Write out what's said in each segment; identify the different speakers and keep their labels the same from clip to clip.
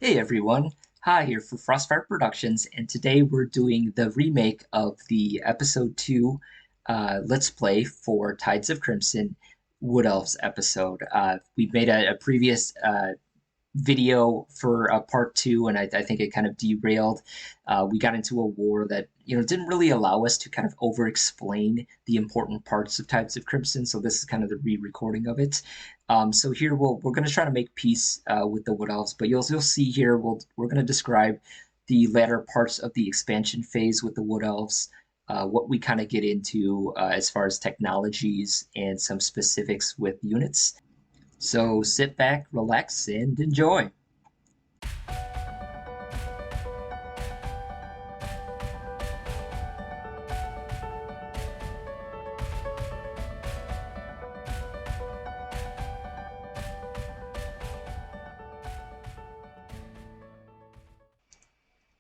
Speaker 1: Hey everyone, Hi here for Frostfire Productions, and today we're doing the remake of the episode 2 Let's Play for Tides of Crimson Wood Elves episode. We made a previous video for part two, and I think it kind of derailed. We got into a war that didn't really allow us to kind of over-explain the important parts of Types of Crimson. So this is kind of the re-recording of it. So here we're going to try to make peace with the Wood Elves, but you'll see here we're going to describe the latter parts of the expansion phase with the Wood Elves. What we kind of get into as far as technologies and some specifics with units. So sit back, relax, and enjoy.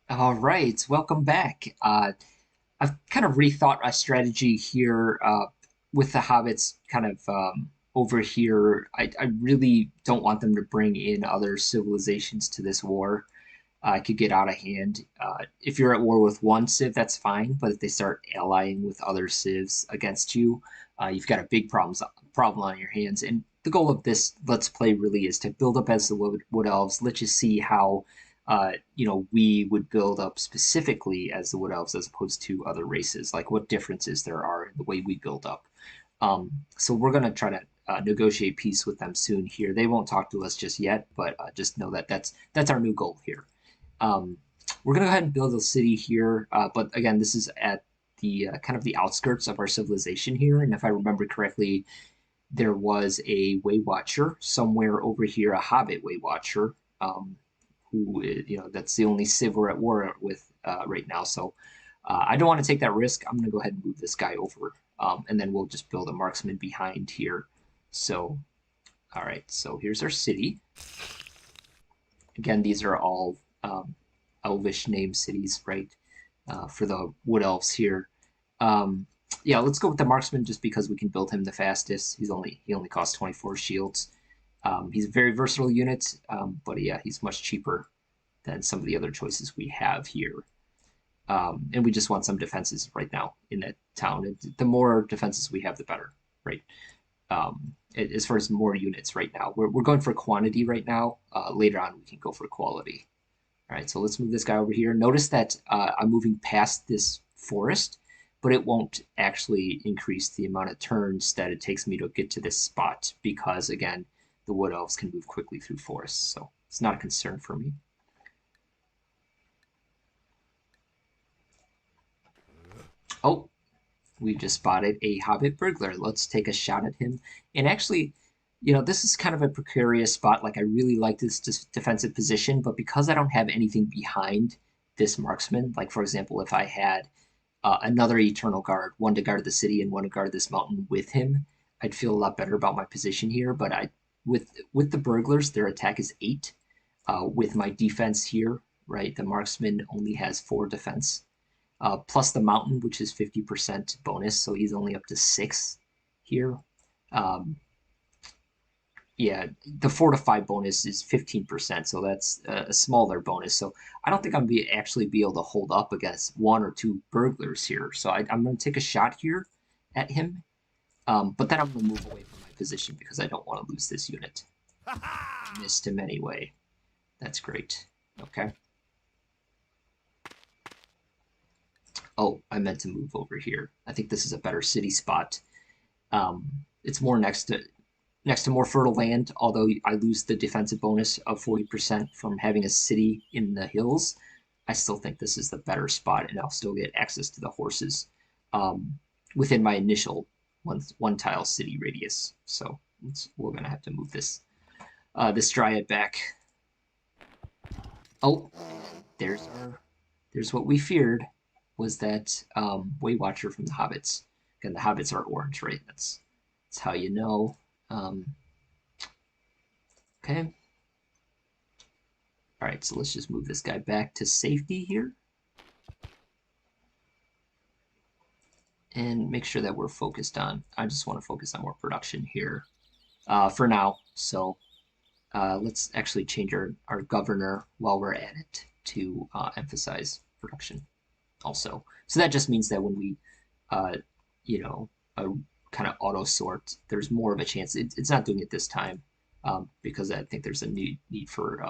Speaker 1: All right, welcome back. I've kind of rethought my strategy here with the hobbits kind of over here. I really don't want them to bring in other civilizations to this war. It could get out of hand. If you're at war with one civ, that's fine, but if they start allying with other civs against you, you've got a big problem on your hands. And the goal of this Let's Play really is to build up as the Wood Elves. Let's just see how we would build up specifically as the Wood Elves as opposed to other races, like what differences there are in the way we build up. So we're going to try to negotiate peace with them soon here. They won't talk to us just yet, but just know that that's our new goal here. Um, we're going to go ahead and build a city here, but again, this is at the kind of the outskirts of our civilization here, and if I remember correctly, there was a Way Watcher somewhere over here, a Hobbit Way Watcher, who that's the only civ we're at war with right now. So I don't want to take that risk. I'm going to go ahead and move this guy over, and then we'll just build a marksman behind here. So, all right. So here's our city. Again, these are all elvish name cities, right? For the Wood Elves here. Yeah, let's go with the marksman just because we can build him the fastest. He only costs 24 shields. He's a very versatile unit, but yeah, he's much cheaper than some of the other choices we have here. And we just want some defenses right now in that town. The more defenses we have, the better, right? As far as more units right now, we're going for quantity right now. Later on, we can go for quality. All right, so let's move this guy over here. Notice that I'm moving past this forest, but it won't actually increase the amount of turns that it takes me to get to this spot because, again, the Wood Elves can move quickly through forests, so it's not a concern for me. Oh, we just spotted a Hobbit burglar. Let's take a shot at him. And actually, this is kind of a precarious spot. Like, I really like this defensive position, but because I don't have anything behind this marksman, like, for example, if I had another Eternal Guard, one to guard the city and one to guard this mountain with him, I'd feel a lot better about my position here. But with the burglars, their attack is 8. With my defense here, right, the marksman only has 4 defense. Plus the mountain, which is 50% bonus, so he's only up to 6 here. Yeah, the fortify bonus is 15%, so that's a smaller bonus. So I don't think I'm actually be able to hold up against 1 or 2 burglars here. So I'm going to take a shot here at him, but then I'm going to move away from my position because I don't want to lose this unit. Missed him anyway. That's great. Okay. Oh, I meant to move over here. I think this is a better city spot. It's more next to more fertile land, although I lose the defensive bonus of 40% from having a city in the hills. I still think this is the better spot, and I'll still get access to the horses within my initial one tile city radius. So we're gonna have to move this dryad back. Oh, there's what we feared was that Way Watcher from the Hobbits. Again, the Hobbits are orange, right? That's how you know. Okay. All right, so let's just move this guy back to safety here. And make sure that we're focused on, I just want to focus on more production here for now. So Let's actually change our governor while we're at it to emphasize production also. So that just means that when we, uh, you know, kind of auto sort, there's more of a chance. It's not doing it this time because I think there's a need for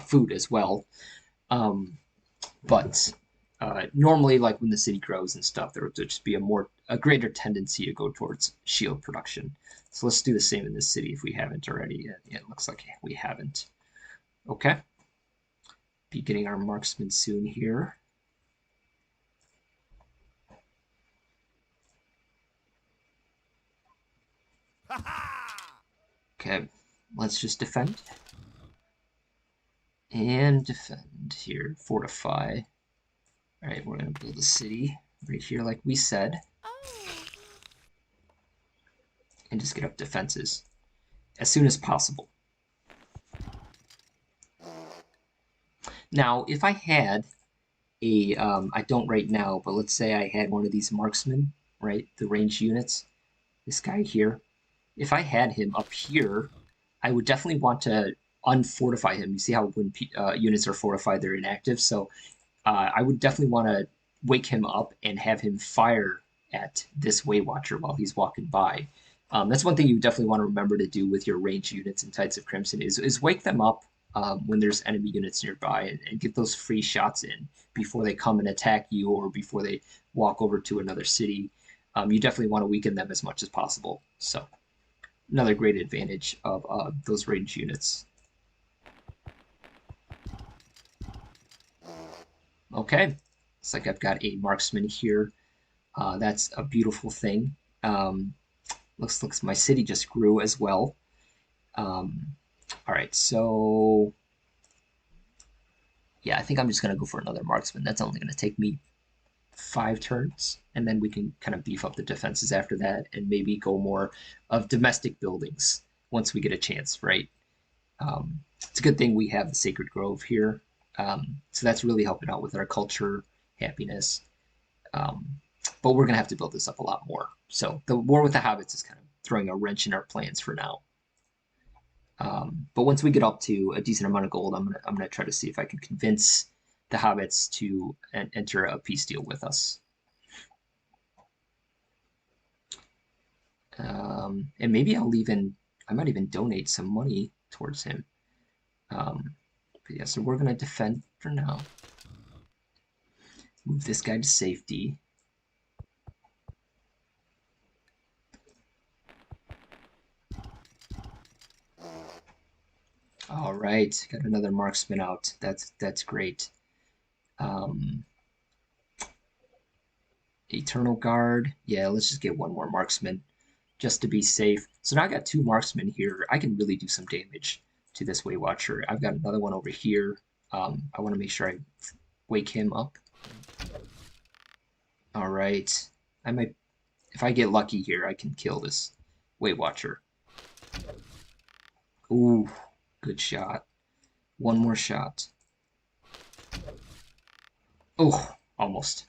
Speaker 1: food as well. Um, but normally, like when the city grows and stuff, there would just be a greater tendency to go towards shield production. So let's do the same in this city if we haven't already. Yeah, it looks like we haven't. Okay, be getting our marksman soon here. Okay, let's just defend and defend here. Fortify. All right, we're gonna build a city right here, like we said, and just get up defenses as soon as possible. Now, if I had I don't right now, but let's say I had one of these marksmen, right? The ranged units, this guy here. If I had him up here, I would definitely want to unfortify him. You see how when units are fortified, they're inactive. So I would definitely want to wake him up and have him fire at this Way Watcher while he's walking by. That's one thing you definitely want to remember to do with your ranged units in Tides of Crimson is wake them up when there's enemy units nearby and get those free shots in before they come and attack you or before they walk over to another city. You definitely want to weaken them as much as possible. So another great advantage of those ranged units. Okay, looks like I've got a marksman here. That's a beautiful thing. Looks my city just grew as well. All right, so yeah, I think I'm just gonna go for another marksman. That's only gonna take me 5 turns, and then we can kind of beef up the defenses after that, and maybe go more of domestic buildings once we get a chance, right? It's a good thing we have the Sacred Grove here, so that's really helping out with our culture, happiness. Um, but we're gonna have to build this up a lot more. So the war with the hobbits is kind of throwing a wrench in our plans for now. But once we get up to a decent amount of gold, I'm gonna try to see if I can convince the hobbits to enter a peace deal with us. And maybe I might even donate some money towards him. But yeah, so we're gonna defend for now. Move this guy to safety. All right, got another marksman out. That's great. Um, Eternal Guard. Yeah, let's just get one more marksman just to be safe. So now I got 2 marksmen here. I can really do some damage to this Way Watcher. I've got another one over here. I want to make sure I wake him up. All right. I might, if I get lucky here, I can kill this Way Watcher. Ooh, good shot. One more shot. Oh, almost.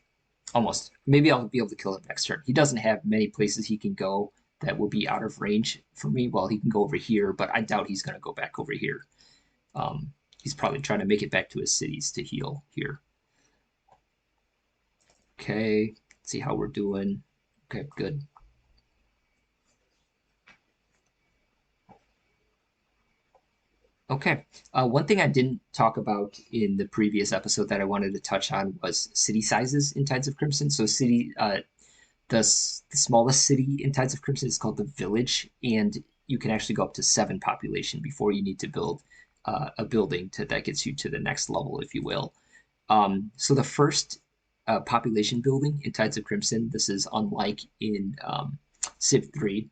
Speaker 1: Almost. Maybe I'll be able to kill him next turn. He doesn't have many places he can go that will be out of range for me. Well, he can go over here, but I doubt he's going to go back over here. He's probably trying to make it back to his cities to heal here. Okay, let's see how we're doing. Okay, good. Okay, one thing I didn't talk about in the previous episode that I wanted to touch on was city sizes in Tides of Crimson. So the smallest city in Tides of Crimson is called the Village, and you can actually go up to 7 population before you need to build a building that gets you to the next level, if you will. So the first population building in Tides of Crimson, this is unlike in Civ 3,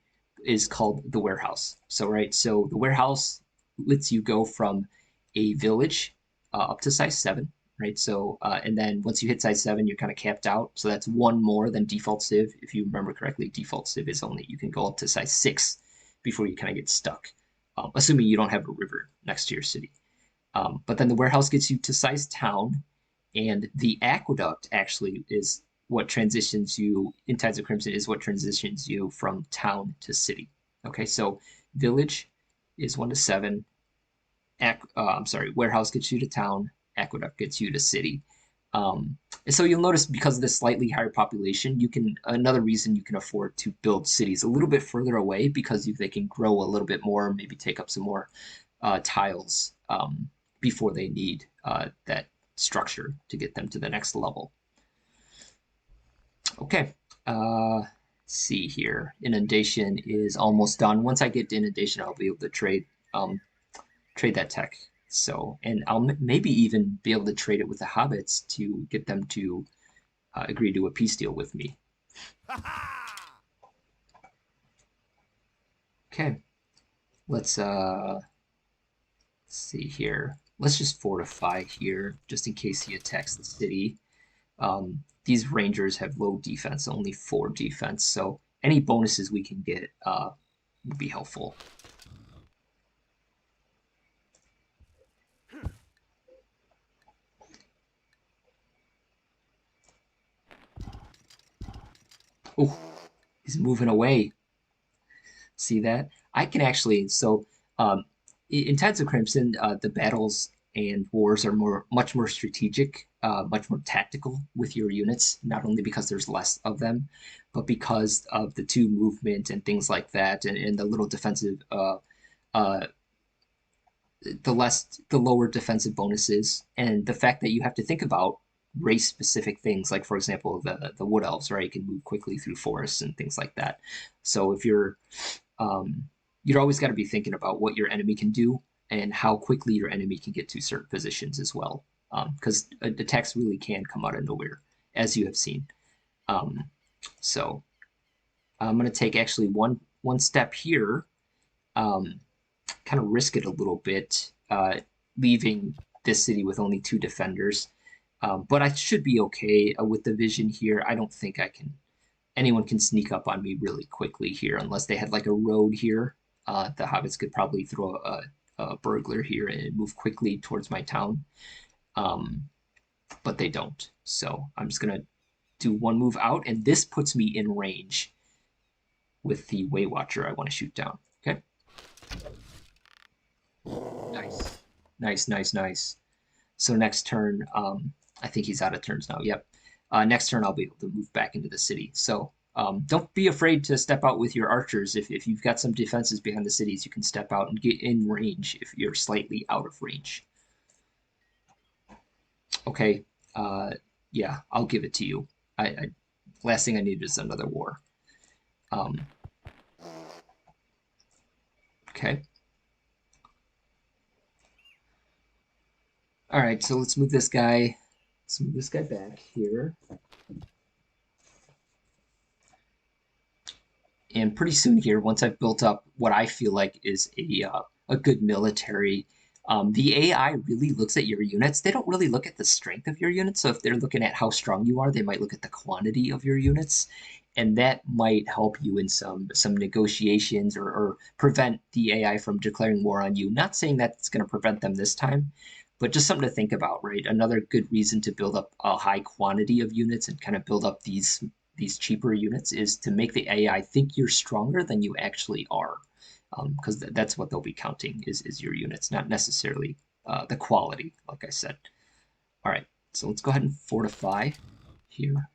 Speaker 1: is called the Warehouse. So the Warehouse lets you go from a village up to size 7, right? So, and then once you hit size 7, you're kind of capped out. So that's one more than default Civ. If you remember correctly, default Civ is only, you can go up to size 6 before you kind of get stuck, assuming you don't have a river next to your city. But then the warehouse gets you to size town, and the aqueduct actually is what transitions you, in Tides of Crimson, is what transitions you from town to city. Okay, so village, is 1 to 7. I'm sorry, warehouse gets you to town, aqueduct gets you to city. And so you'll notice because of the slightly higher population, you can another reason you can afford to build cities a little bit further away because they can grow a little bit more, maybe take up some more tiles before they need that structure to get them to the next level. Okay. See here. Inundation is almost done. Once I get to inundation, I'll be able to trade that tech. So, and I'll maybe even be able to trade it with the hobbits to get them to agree to a peace deal with me. Okay, let's see here. Let's just fortify here, just in case he attacks the city. These rangers have low defense, only 4 defense, so any bonuses we can get would be helpful. Oh, he's moving away. See that? I can actually, so in Tides of Crimson, the battles and wars are much more strategic, much more tactical with your units, not only because there's less of them, but because of the 2 movement and things like that, and the little defensive, uh, the lower defensive bonuses, and the fact that you have to think about race specific things, like for example the Wood Elves, right? You can move quickly through forests and things like that. So if you're always got to be thinking about what your enemy can do and how quickly your enemy can get to certain positions as well, because attacks really can come out of nowhere, as you have seen. So I'm going to take actually one step here, kind of risk it a little bit, leaving this city with only 2 defenders. But I should be okay with the vision here. I don't think anyone can sneak up on me really quickly here unless they had like a road here. The hobbits could probably throw a burglar here and move quickly towards my town. But they don't. So I'm just going to do one move out, and this puts me in range with the Way Watcher I want to shoot down. Okay. Nice. Nice, nice, nice. So next turn, I think he's out of turns now. Yep. Next turn, I'll be able to move back into the city. So don't be afraid to step out with your archers. If you've got some defenses behind the cities, you can step out and get in range if you're slightly out of range. Okay. Yeah, I'll give it to you. Last thing I need is another war. Okay. All right, so let's move this guy. Let's move this guy back here. And pretty soon here, once I've built up what I feel like is a good military, the AI really looks at your units. They don't really look at the strength of your units. So if they're looking at how strong you are, they might look at the quantity of your units, and that might help you in some negotiations, or prevent the AI from declaring war on you. Not saying that it's going to prevent them this time, but just something to think about, right? Another good reason to build up a high quantity of units and kind of build up these cheaper units is to make the AI think you're stronger than you actually are, because that's what they'll be counting is your units, not necessarily the quality, like I said. All right, so let's go ahead and fortify here.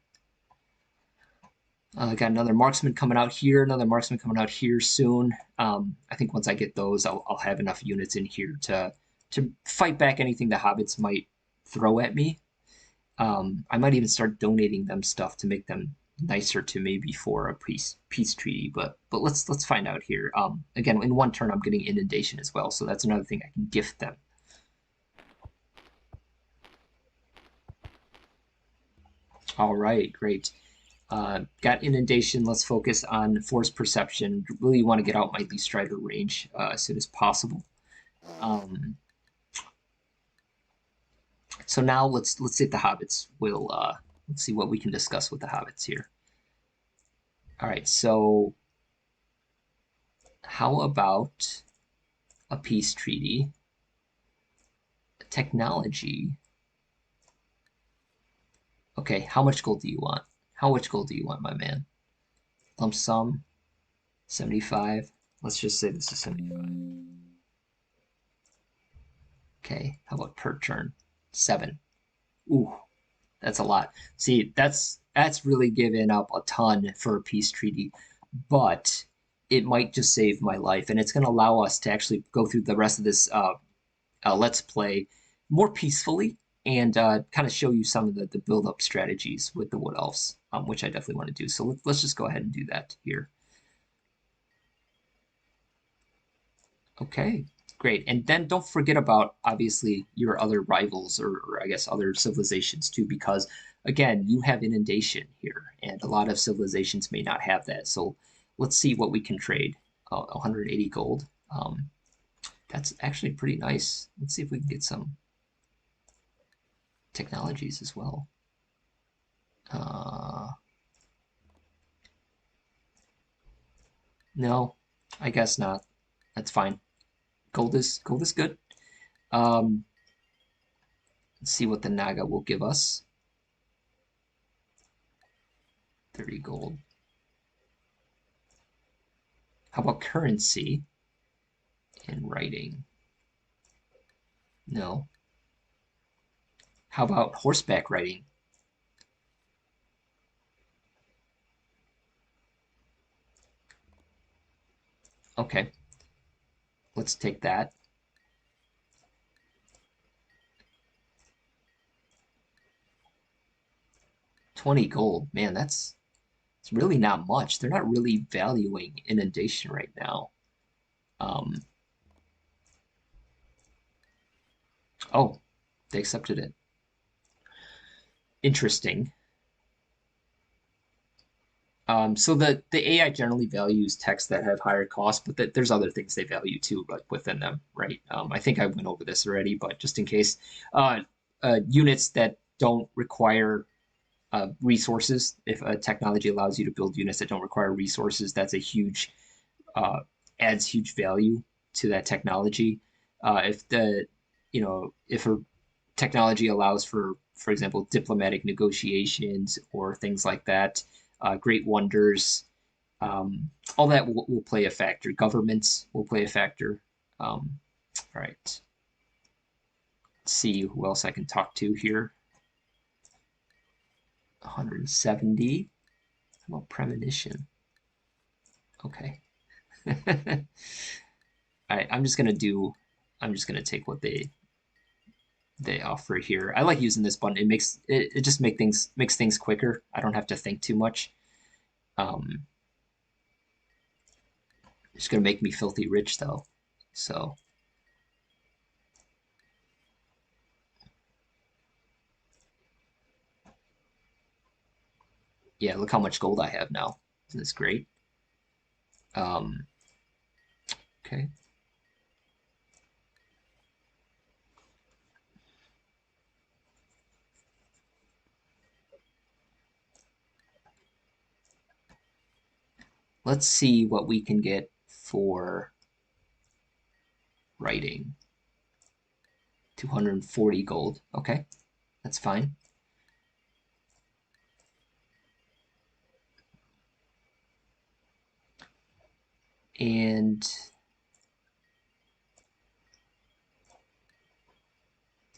Speaker 1: Got another marksman coming out here, another marksman coming out here soon. I think once I get those, I'll have enough units in here to fight back anything the hobbits might throw at me. I might even start donating them stuff to make them nicer to me before a peace treaty. But let's find out here. Again, in one turn, I'm getting inundation as well, so that's another thing I can gift them. All right, great. Got inundation. Let's focus on force perception. Really want to get out my Leaf Strider range as soon as possible. So now let's see if the hobbits will. Let's see what we can discuss with the hobbits here. All right, so how about a peace treaty? Technology. Okay, how much gold do you want? How much gold do you want, my man? Lump sum, 75. Let's just say this is 75. Okay, how about per turn? 7. Ooh, that's a lot. See, that's really giving up a ton for a peace treaty, but it might just save my life, and it's going to allow us to actually go through the rest of this let's play more peacefully and kind of show you some of the build up strategies with the Wood Elves, which I definitely want to do. So let's just go ahead and do that here. Okay, great. And then don't forget about obviously your other rivals or I guess other civilizations too, because again, you have inundation here, and a lot of civilizations may not have that. So let's see what we can trade. 180 gold. That's actually pretty nice. Let's see if we can get some technologies as well. Uh, no, I guess not. That's fine. Gold is good. Um, let's see what the Naga will give us. 30 gold. How about currency and writing? No. How about horseback riding? Okay, let's take that. 20 gold. Man, that's it's really not much. They're not really valuing inundation right now. Um, oh, they accepted it. Interesting. So the AI generally values texts that have higher costs, but there's other things they value too, like within them, right? I think I went over this already, but just in case, uh, units that don't require resources. If a technology allows you to build units that don't require resources, that's a huge uh, adds huge value to that technology. If the if a technology allows for example, diplomatic negotiations or things like that, great wonders, all that will play a factor. Governments will play a factor. All right, let's see who else I can talk to here. 170. How about premonition? Okay. All right, I'm just gonna take what they offer here. I like using this button. It just makes things quicker. I don't have to think too much. Um, it's gonna make me filthy rich though. So yeah, look how much gold I have now. Isn't this great? Um, okay, let's see what we can get for writing. 240 gold. Okay, that's fine. And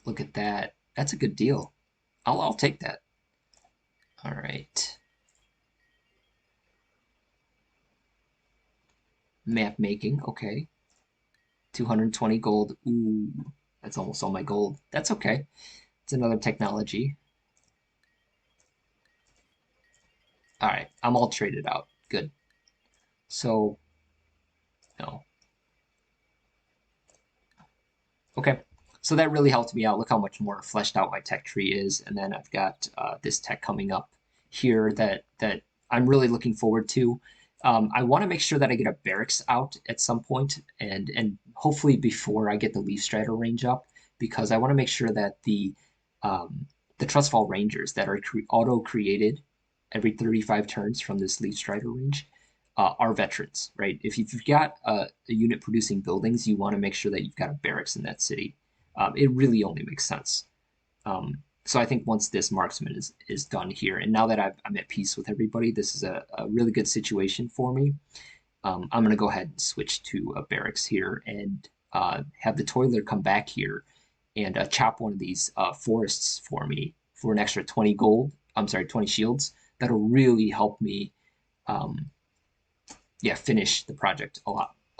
Speaker 1: look at that. That's a good deal. I'll take that. All right. Map making. Okay. 220 gold. Ooh, that's almost all my gold. That's okay. It's another technology. All right. I'm all traded out. Good. So, no. Okay. So that really helped me out. Look how much more fleshed out my tech tree is. And then I've got this tech coming up here that I'm really looking forward to. I want to make sure that I get a barracks out at some point, and hopefully before I get the Leaf Strider range up, because I want to make sure that the Trustfall Rangers that are auto created every 35 turns from this Leaf Strider range are veterans, right? If you've got a unit producing buildings, you want to make sure that you've got a barracks in that city. It really only makes sense. So I think once this marksman is done here, and now that I'm at peace with everybody, this is a really good situation for me. I'm going to go ahead and switch to a barracks here and have the toiler come back here and chop one of these forests for me for an extra 20 gold. I'm sorry, 20 shields. That'll really help me, um, yeah, finish the project a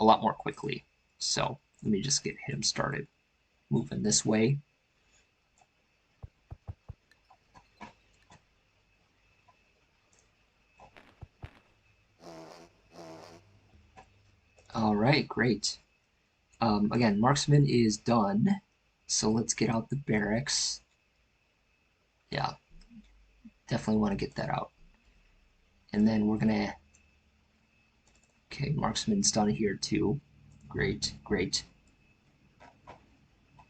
Speaker 1: lot more quickly. So let me just get him started moving this way. All right, great. Again, marksman is done. So let's get out the barracks. Yeah, definitely want to get that out. And then we're gonna, okay, marksman's done here too. Great, great.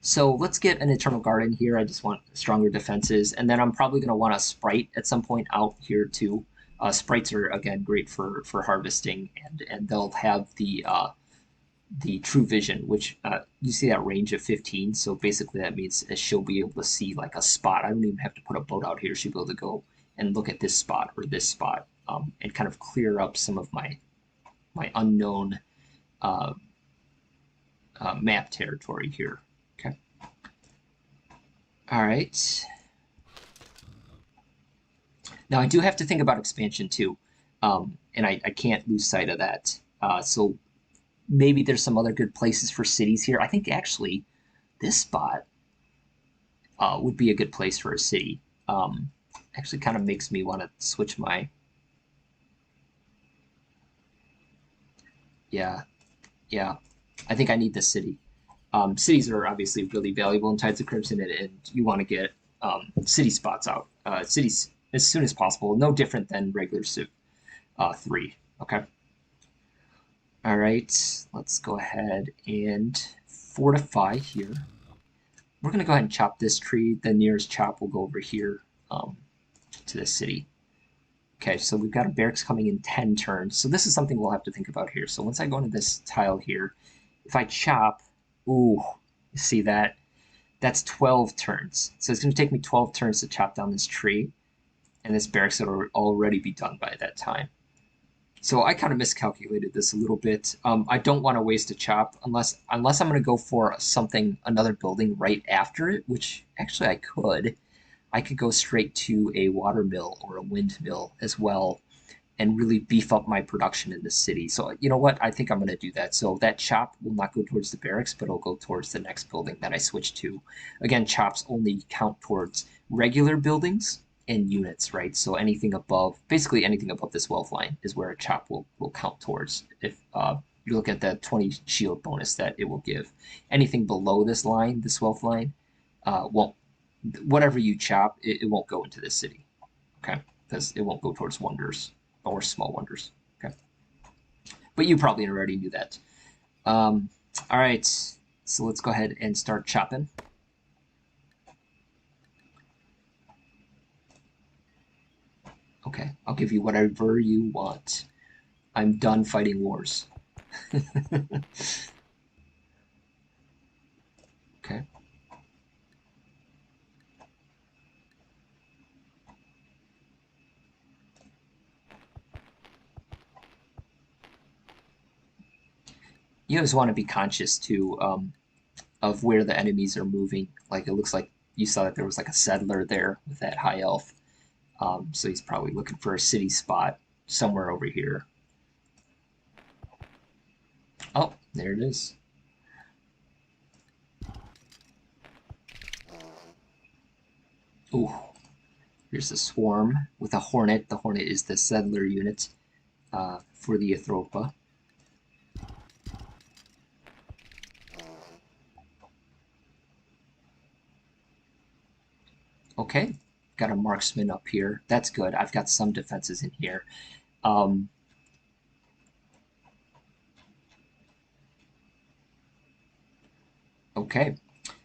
Speaker 1: So let's get an Eternal Guard in here. I just want stronger defenses. And then I'm probably going to want a Sprite at some point out here too. Sprites are, again, great for harvesting, and they'll have the True Vision, which you see that range of 15. So basically that means she'll be able to see like a spot. I don't even have to put a boat out here. She'll be able to go and look at this spot or this spot, and kind of clear up some of my unknown uh, map territory here. Okay. All right. Now I do have to think about expansion too, and I can't lose sight of that. So maybe there's some other good places for cities here. I think actually this spot would be a good place for a city. Actually, kind of makes me want to switch my. Yeah, yeah. I think I need this city. Cities are obviously really valuable in Tides of Crimson, and you want to get city spots out. Cities as soon as possible. No different than regular Civ 3. Okay. All right. Let's go ahead and fortify here. We're going to go ahead and chop this tree. The nearest chop will go over here to the city. Okay, so we've got a barracks coming in 10 turns. So this is something we'll have to think about here. So once I go into this tile here, if I chop, ooh, you see that? That's 12 turns. So it's going to take me 12 turns to chop down this tree, and this barracks will already be done by that time. So I kind of miscalculated this a little bit. I don't want to waste a chop unless I'm going to go for another building right after it, which actually I could. I could go straight to a water mill or a windmill as well and really beef up my production in the city. So you know what? I think I'm going to do that. So that chop will not go towards the barracks, but it'll go towards the next building that I switch to. Again, chops only count towards regular buildings and units, right? So anything above, basically anything above this wealth line is where a chop will count towards. If you look at the 20 shield bonus that it will give, anything below this line, this wealth line, won't. Whatever you chop, it won't go into this city, okay? Because it won't go towards wonders or small wonders, okay? But you probably already knew that. All right, so let's go ahead and start chopping. Okay, I'll give you whatever you want. I'm done fighting wars. Okay. You always want to be conscious too, of where the enemies are moving. Like it looks like you saw that there was like a settler there with that high elf. So he's probably looking for a city spot somewhere over here. Oh, there it is. Ooh, here's a swarm with a hornet. The hornet is the settler unit for the Athropa. Okay, got a marksman up here. That's good. I've got some defenses in here. Okay,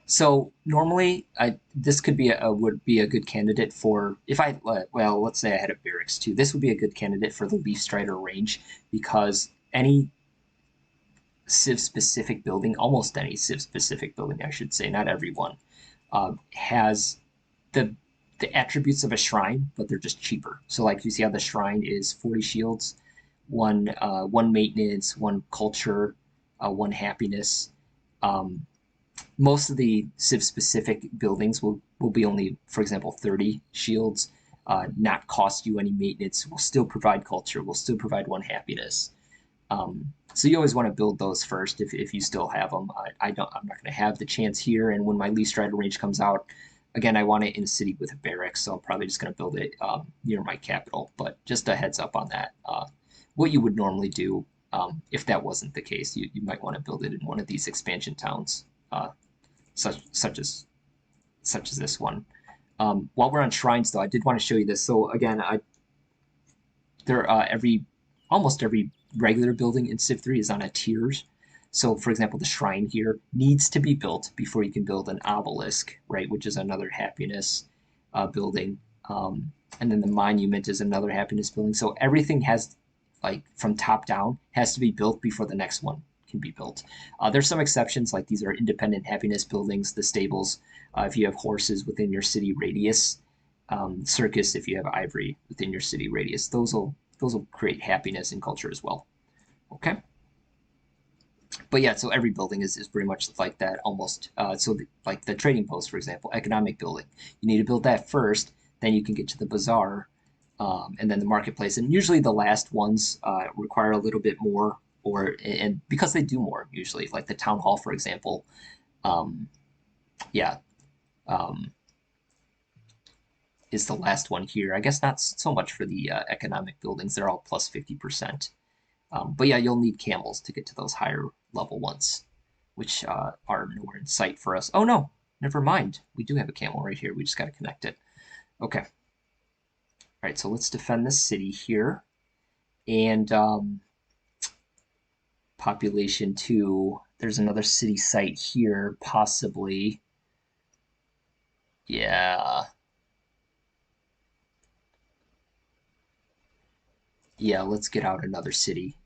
Speaker 1: so normally this could be would be a good candidate for if I well, let's say I had a barracks too. This would be a good candidate for the Leaf Strider range because any Civ specific building, almost any Civ specific building, I should say, not everyone, has the attributes of a shrine, but they're just cheaper. So like you see how the shrine is 40 shields, one maintenance, one culture, one happiness. most of the Civ specific buildings will be only, for example, 30 shields, not cost you any maintenance, will still provide culture, will still provide one happiness. So you always want to build those first if you still have them. I'm not going to have the chance here, and when my Least Rider range comes out, again, I want it in a city with a barracks, so I'm probably just going to build it near my capital. But just a heads up on that. What you would normally do if that wasn't the case, you might want to build it in one of these expansion towns, such as this one. While we're on shrines, though, I did want to show you this. So again, there almost every regular building in Civ 3 is on a tiers. So, for example, the shrine here needs to be built before you can build an obelisk, right, which is another happiness building. And then the monument is another happiness building. So everything has, like, from top down, has to be built before the next one can be built. There's some exceptions, like these are independent happiness buildings, the stables, if you have horses within your city radius, circus if you have ivory within your city radius. Those will create happiness and culture as well. Okay. But yeah, so every building is pretty much like that almost. Like the trading post, for example, economic building. You need to build that first, then you can get to the bazaar, and then the marketplace. And usually the last ones require a little bit more, and because they do more usually, like the town hall, for example. Um, yeah, um, is the last one here. I guess not so much for the economic buildings; they're all plus 50%. But yeah, you'll need camels to get to those higher level ones, which are nowhere in sight for us. Oh no, never mind. We do have a camel right here. We just got to connect it. Okay. All right, so let's defend this city here. And population 2. There's another city site here, possibly. Yeah. Yeah, let's get out another city.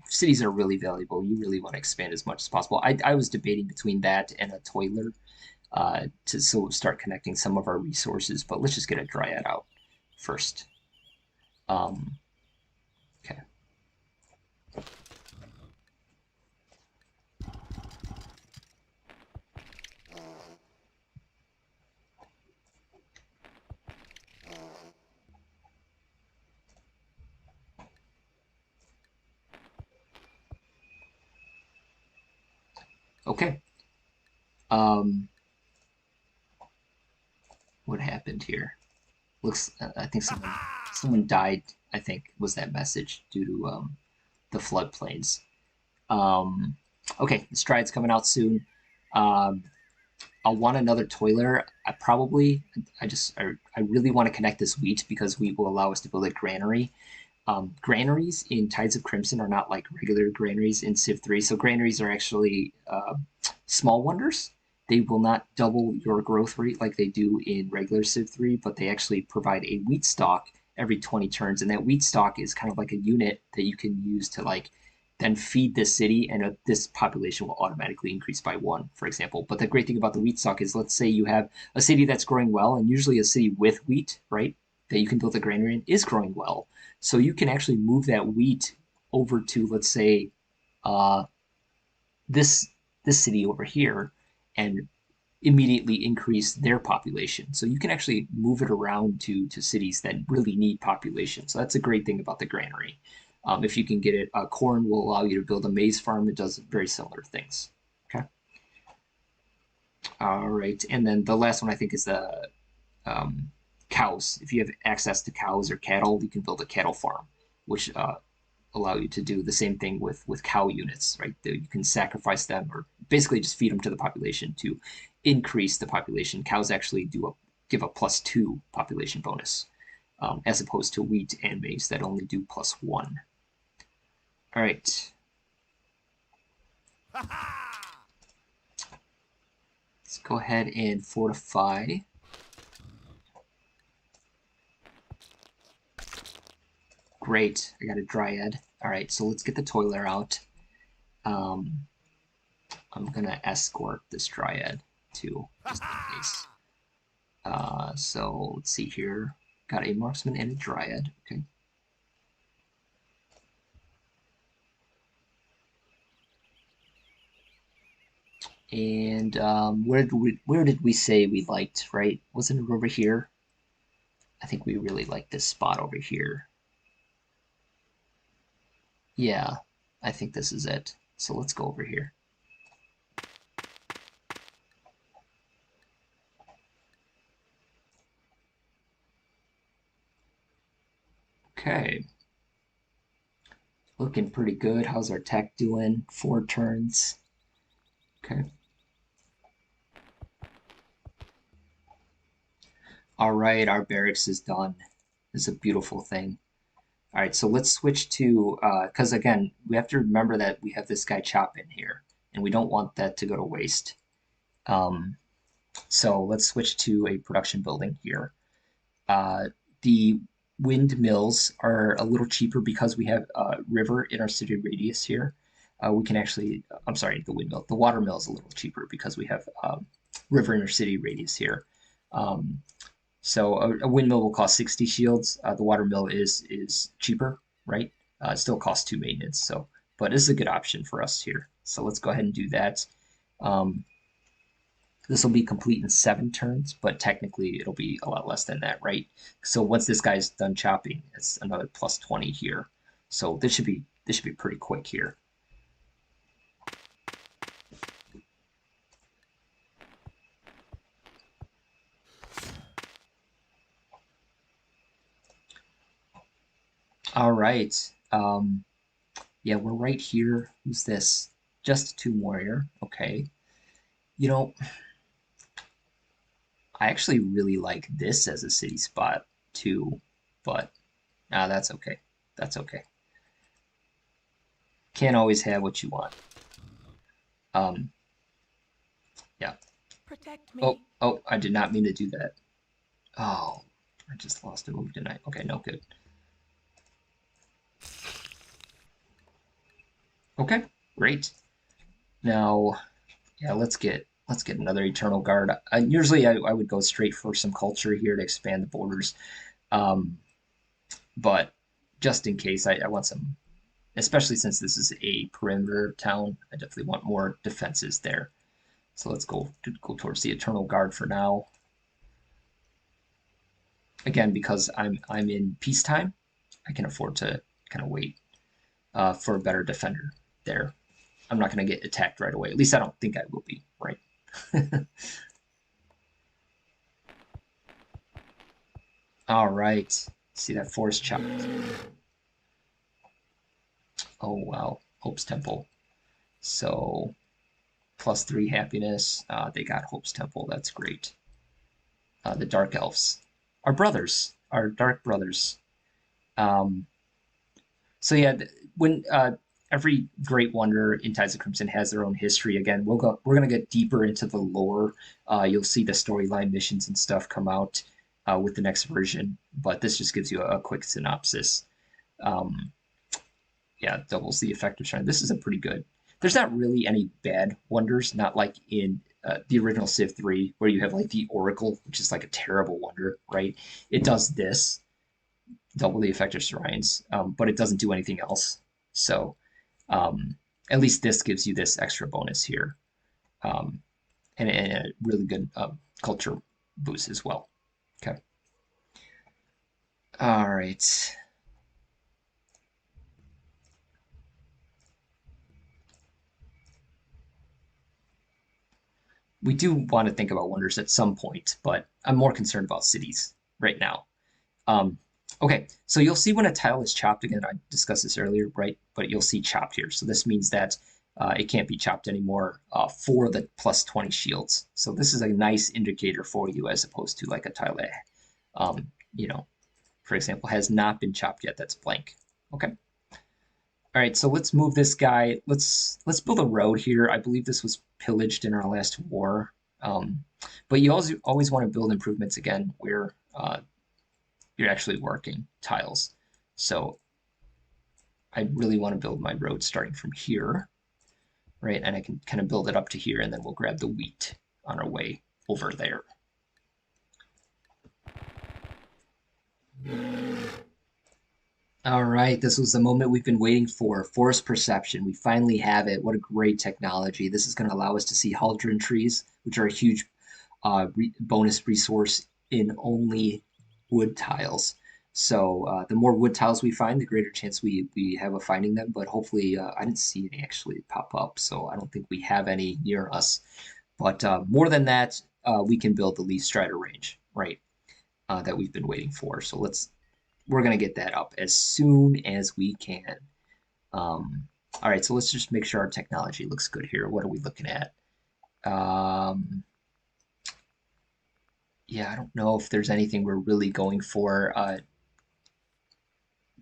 Speaker 1: Cities are really valuable. You really want to expand as much as possible. I was debating between that and a toiler to start connecting some of our resources, but let's just get a dryad out first. Um, okay. Okay. Um, what happened here? Looks. I think someone died. I think was that message due to the floodplains. Um, okay, the stride's coming out soon. Um, I'll want another toiler. I really want to connect this wheat because wheat will allow us to build a granary. Granaries in Tides of Crimson are not like regular granaries in Civ 3. So granaries are actually small wonders. They will not double your growth rate like they do in regular Civ 3, but they actually provide a wheat stalk every 20 turns. And that wheat stalk is kind of like a unit that you can use to like then feed this city, and this population will automatically increase by 1, for example. But the great thing about the wheat stalk is, let's say you have a city that's growing well, and usually a city with wheat, right, that you can build a granary in is growing well. So you can actually move that wheat over to, let's say, uh, this city over here, and immediately increase their population. So you can actually move it around to cities that really need population. So that's a great thing about the granary. If you can get it, corn will allow you to build a maize farm. It does very similar things. Okay. All right, and then the last one I think is the cows. If you have access to cows or cattle, you can build a cattle farm, which allow you to do the same thing with cow units, right? You can sacrifice them or basically just feed them to the population to increase the population. Cows actually give a +2 population bonus, as opposed to wheat and maize that only do +1. All right. Let's go ahead and fortify. Great, I got a dryad. All right, so let's get the toiler out. I'm gonna escort this dryad too, just in case. So let's see here. Got a marksman and a dryad. Okay. And where did we say we liked, right? Wasn't it over here? I think we really like this spot over here. Yeah, I think this is it. So let's go over here. Okay, looking pretty good. How's our tech doing? 4 turns. Okay. All right, our barracks is done. It's a beautiful thing. All right, so let's switch to, because again, we have to remember that we have this guy Chop in here, and we don't want that to go to waste. Um, so let's switch to a production building here. The windmills are a little cheaper because we have a river in our city radius here. We can actually, I'm sorry, the water mill is a little cheaper because we have river in our city radius here. Um, so a windmill will cost 60 shields. The water mill is cheaper, right? It still costs 2 maintenance. So, but this is a good option for us here. So let's go ahead and do that. Um, this will be complete in 7 turns, but technically it'll be a lot less than that, right? So once this guy's done chopping, it's another plus 20 here. So this should be pretty quick here. All right. Yeah, we're right here. Who's this? Just Tomb Warrior. Okay. You know, I actually really like this as a city spot too, but that's okay. That's okay. Can't always have what you want. Um, yeah.
Speaker 2: Protect
Speaker 1: Oh,
Speaker 2: me.
Speaker 1: oh, I did not mean to do that. Oh, I just lost a move, didn't I? Okay, no good. Okay, great. Now, yeah, let's get another Eternal Guard. Usually, I would go straight for some culture here to expand the borders, um, but just in case, I want some, especially since this is a perimeter town. I definitely want more defenses there. So let's go towards the Eternal Guard for now. Again, because I'm in peacetime, I can afford to kind of wait for a better defender there. I'm not going to get attacked right away. At least I don't think I will be, right? All right. See that forest chopped. Oh, wow. Hope's Temple. So +3 happiness. They got Hope's Temple. That's great. The Dark Elves. Our brothers. Our Dark Brothers. Um, so yeah, when every Great Wonder in Tides of Crimson has their own history. Again, we're gonna get deeper into the lore. You'll see the storyline missions and stuff come out with the next version, but this just gives you a quick synopsis. Um, yeah, doubles the effective strength. This is a pretty good. There's not really any bad wonders, not like in the original Civ 3, where you have like the Oracle, which is like a terrible wonder, right? It does this, double the effective shrines, but it doesn't do anything else. So um, at least this gives you this extra bonus here, um, and a really good culture boost as well. Okay. All right. We do want to think about wonders at some point, but I'm more concerned about cities right now. Um, okay, so you'll see when a tile is chopped again. I discussed this earlier, right? But you'll see chopped here. So this means that it can't be chopped anymore for the +20 shields. So this is a nice indicator for you as opposed to like a tile that, you know, for example, has not been chopped yet. That's blank. Okay. All right, so let's move this guy. Let's build a road here. I believe this was pillaged in our last war. But you always want to build improvements again where you're actually working tiles. So I really want to build my road starting from here, right? And I can kind of build it up to here, and then we'll grab the wheat on our way over there. All right, this was the moment we've been waiting for. Forest perception. We finally have it. What a great technology. This is going to allow us to see Haldron trees, which are a huge bonus resource in only wood tiles. So the more wood tiles we find, the greater chance we have of finding them. But hopefully, I didn't see any actually pop up, so I don't think we have any near us. But more than that, we can build the leaf strider range, right? That we've been waiting for. So we're gonna get that up as soon as we can. All right, so let's just make sure our technology looks good here. What are we looking at? Um, yeah, I don't know if there's anything we're really going for.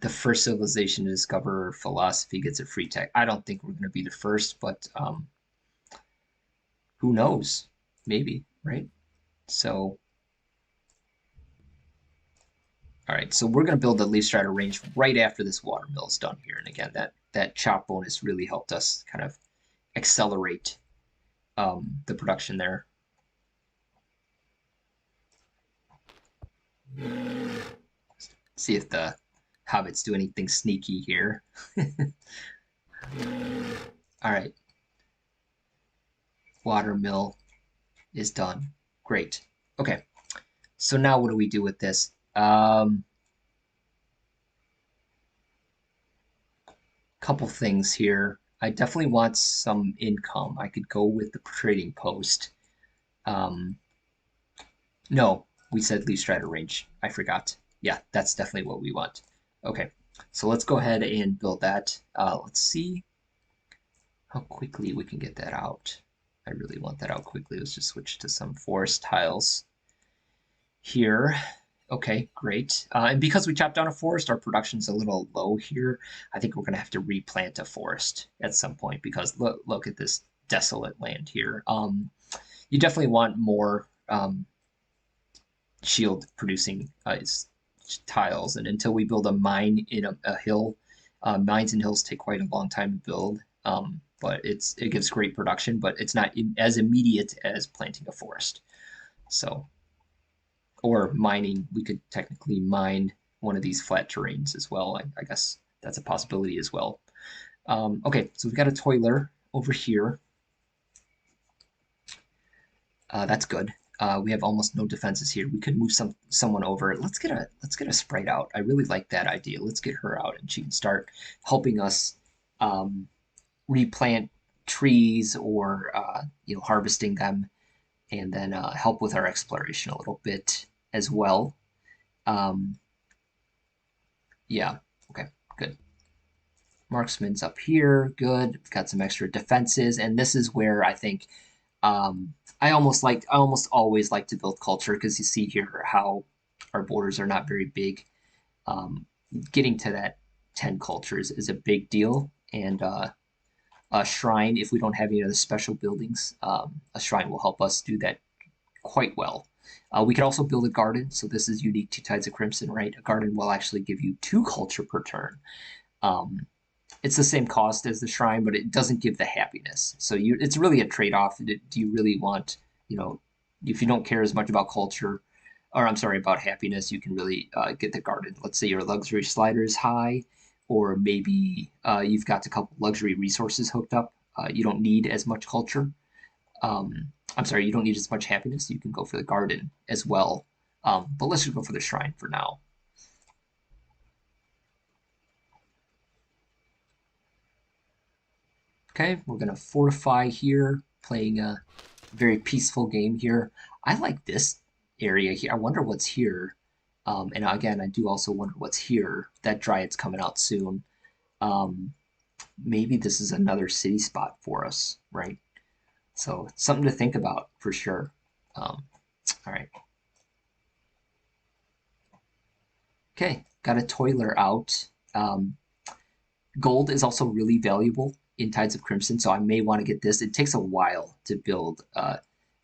Speaker 1: The first civilization to discover philosophy gets a free tech. I don't think we're going to be the first, but who knows? Maybe, right? So, all right, so we're going to build the leaf strider range right after this watermill is done here. And again, that chop bonus really helped us kind of accelerate the production there. See if the hobbits do anything sneaky here. All right, watermill is done. Great. Okay, so now what do we do with this? Couple things here. I definitely want some income. I could go with the trading post. Um, no, we said leaf strider range. I forgot. Yeah, that's definitely what we want. Okay, so let's go ahead and build that. Let's see how quickly we can get that out. I really want that out quickly. Let's just switch to some forest tiles here. Okay, great. And because we chopped down a forest, our production's a little low here. I think we're going to have to replant a forest at some point because look at this desolate land here. You definitely want more shield producing tiles, and until we build a mine in a hill, mines and hills take quite a long time to build. But it gives great production, but it's not as immediate as planting a forest. So or mining. We could technically mine one of these flat terrains as well. I guess that's a possibility as well. Okay, so we've got a toiler over here. That's good. We have almost no defenses here. We could move someone over. Let's get a sprite out. I really like that idea. Let's get her out, and she can start helping us um, replant trees or harvesting them, and then help with our exploration a little bit as well. Um, Yeah. Okay. Good. Marksman's up here. Good. We've got some extra defenses, and this is where I think I almost always like to build culture because you see here how our borders are not very big. Um, Getting to that 10 cultures is a big deal, and a shrine, if we don't have any other special buildings, a shrine will help us do that quite well. We could also build a garden, so this is unique to Tides of Crimson, right? A garden will actually give you 2 culture per turn. Um, it's the same cost as the shrine, but it doesn't give the happiness. So it's really a trade-off. Do you really want, you know, if you don't care as much about culture, or I'm sorry, about happiness, you can really get the garden. Let's say your luxury slider is high, or maybe you've got a couple luxury resources hooked up. You don't need as much culture. I'm sorry, you don't need as much happiness. You can go for the garden as well. But let's just go for the shrine for now. Okay, we're gonna fortify here, playing a very peaceful game here. I like this area here. I wonder what's here. And again, I do also wonder what's here. That Dryad's coming out soon. Um, Maybe this is another city spot for us, right? So something to think about for sure. All right. Okay, got a toiler out. Gold is also really valuable in Tides of Crimson, so I may want to get this. It takes a while to build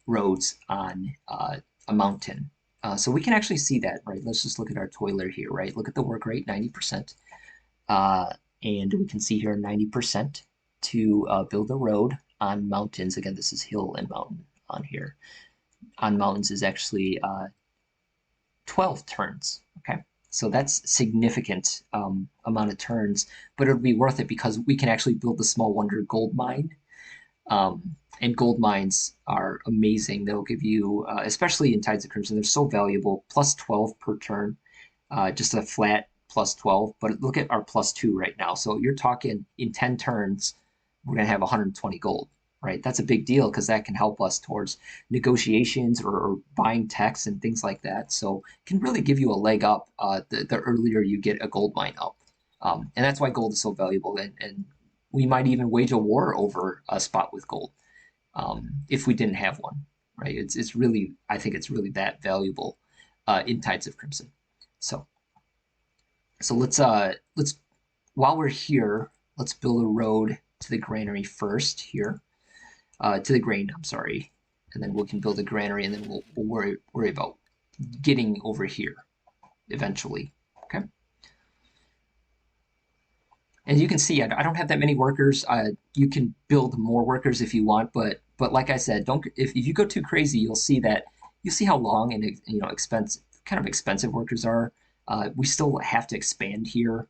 Speaker 1: roads on a mountain. So we can actually see that, right? Let's just look at our toiler here, right? Look at the work rate, 90%. Uh, and we can see here 90% to build a road on mountains. Again, this is hill and mountain on here. On mountains is actually 12 turns, okay? So that's significant amount of turns, but it'll be worth it because we can actually build the small wonder gold mine. And gold mines are amazing. They'll give you, especially in Tides of Crimson, they're so valuable. Plus 12 per turn, just a flat plus 12. But look at our plus 2 right now. So you're talking in 10 turns, we're going to have 120 gold, right? That's a big deal because that can help us towards negotiations or buying techs and things like that. So it can really give you a leg up the earlier you get a gold mine up. And that's why gold is so valuable. And we might even wage a war over a spot with gold if we didn't have one, right? It's really, I think it's really that valuable in Tides of Crimson. So let's while we're here, let's build a road to the granary first here, to the grain. I'm sorry, and then we can build a granary, and then we'll worry about getting over here eventually. Okay. And you can see, I don't have that many workers. You can build more workers if you want, but like I said, don't if you go too crazy, you'll see how long and expensive workers are. We still have to expand here,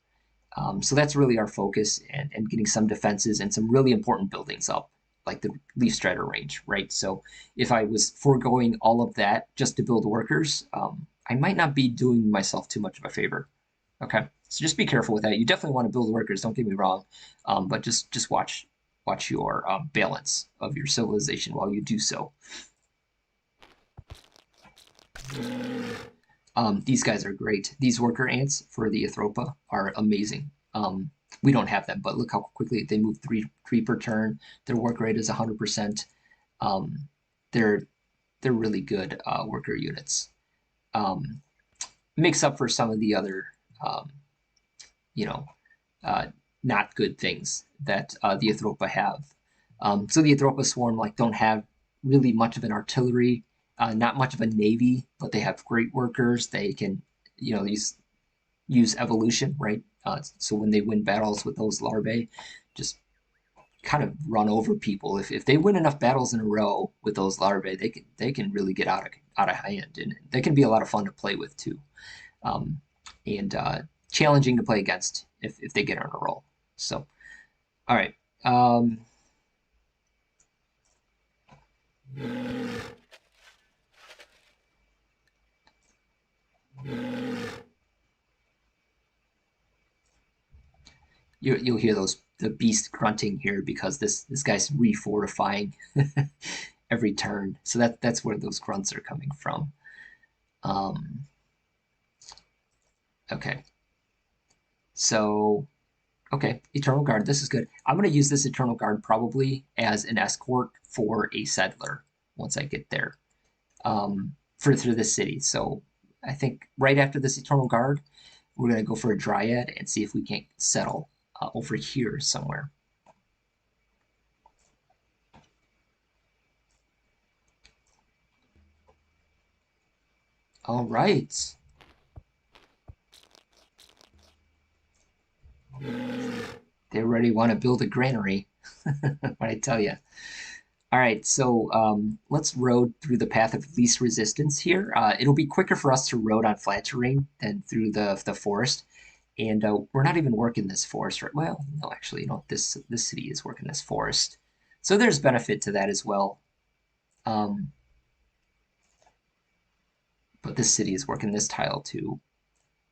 Speaker 1: so that's really our focus and getting some defenses and some really important buildings up, like the Leaf Strider range, right? So if I was foregoing all of that just to build workers, I might not be doing myself too much of a favor. Okay, so just be careful with that. You definitely want to build workers. Don't get me wrong, but just watch your balance of your civilization while you do so. These guys are great. These worker ants for the Athropa are amazing. We don't have them, but look how quickly they move three per turn. Their work rate is 100%. They're really good worker units. Makes up for some of the other you know, not good things that the Athropa have. So the Athropa swarm don't have really much of an artillery, not much of a navy, but they have great workers. They can, use evolution, right? So when they win battles with those larvae, just kind of run over people. If they win enough battles in a row with those larvae, they can really get out of hand, and they can be a lot of fun to play with too. And challenging to play against if they get on a roll. So, all right. You'll hear the beast grunting here because this guy's refortifying every turn. So that's where those grunts are coming from. Okay. So okay, Eternal Guard. This is good. I'm going to use this Eternal Guard probably as an escort for a settler once I get there through the city. So I think right after this Eternal Guard, we're going to go for a Dryad and see if we can't settle over here somewhere. All right. They already want to build a granary. What I tell you. All right, so let's road through the path of least resistance here. It'll be quicker for us to road on flat terrain than through the forest. And we're not even working this forest, right? Well, no, actually, this city is working this forest. So there's benefit to that as well. But this city is working this tile too.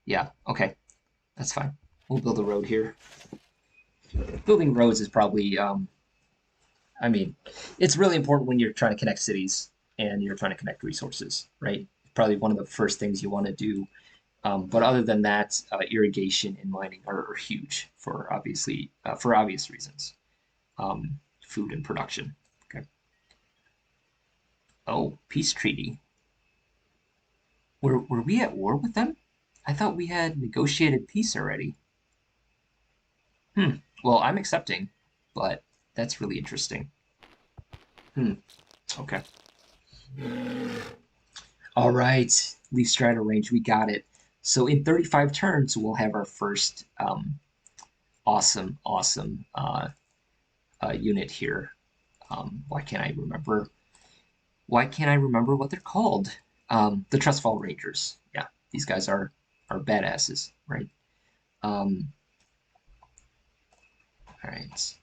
Speaker 1: Yeah, okay, that's fine. We'll build a road here. Building roads is probably I mean, it's really important when you're trying to connect cities and you're trying to connect resources, right? Probably one of the first things you want to do. But other than that, irrigation and mining are huge for obvious reasons. Food and production. Okay. Oh, peace treaty. Were we at war with them? I thought we had negotiated peace already. Well, I'm accepting, but that's really interesting. Okay. All right, Leaf Strider range, we got it. So in 35 turns, we'll have our first awesome unit here. Why can't I remember? Why can't I remember what they're called? The Trustfall Rangers. Yeah, these guys are are badasses, right? Um, all right.